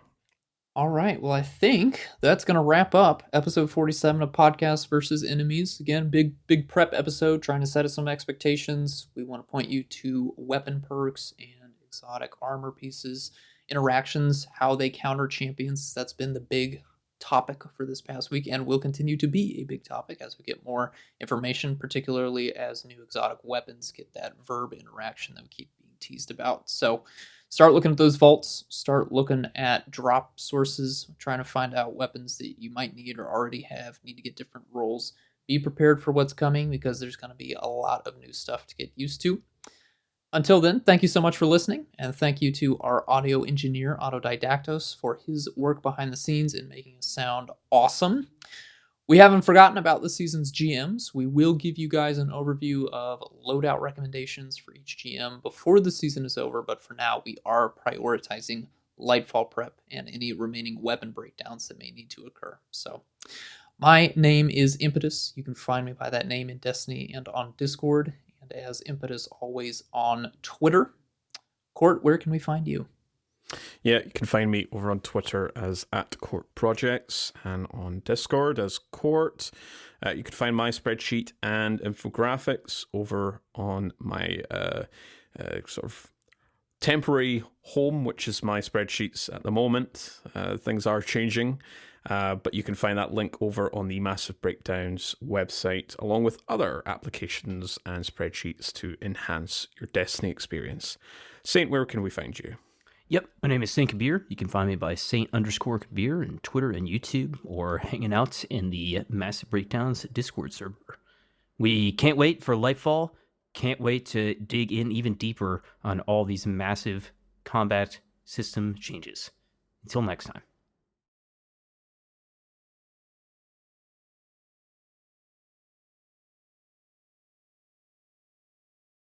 All right. Well, I think that's going to wrap up episode 47 of Podcast versus Enemies. Again, big prep episode, trying to set us some expectations. We want to point you to weapon perks and exotic armor pieces, interactions, how they counter champions. That's been the big topic for this past week and will continue to be a big topic as we get more information, particularly as new exotic weapons get that verb interaction that we keep being teased about. So start looking at those vaults, start looking at drop sources, trying to find out weapons that you might need or already have, need to get different rolls. Be prepared for what's coming because there's going to be a lot of new stuff to get used to. Until then, thank you so much for listening, and thank you to our audio engineer, Autodidaktos, for his work behind the scenes in making us sound awesome. We haven't forgotten about this season's GMs. We will give you guys an overview of loadout recommendations for each GM before the season is over, but for now, we are prioritizing Lightfall prep and any remaining weapon breakdowns that may need to occur. So, my name is Impetus. You can find me by that name in Destiny and on Discord, and as Impetus always on Twitter. Court, where can we find you? Yeah, you can find me over on Twitter as @CourtProjects and on Discord as Court. You can find my spreadsheet and infographics over on my sort of temporary home, which is my spreadsheets at the moment. Things are changing, but you can find that link over on the Massive Breakdowns website, along with other applications and spreadsheets to enhance your Destiny experience. Saint, where can we find you? Yep, my name is Saint Kabr. You can find me by Saint_Kabr on Twitter and YouTube, or hanging out in the Massive Breakdowns Discord server. We can't wait for Lightfall. Can't wait to dig in even deeper on all these massive combat system changes. Until next time.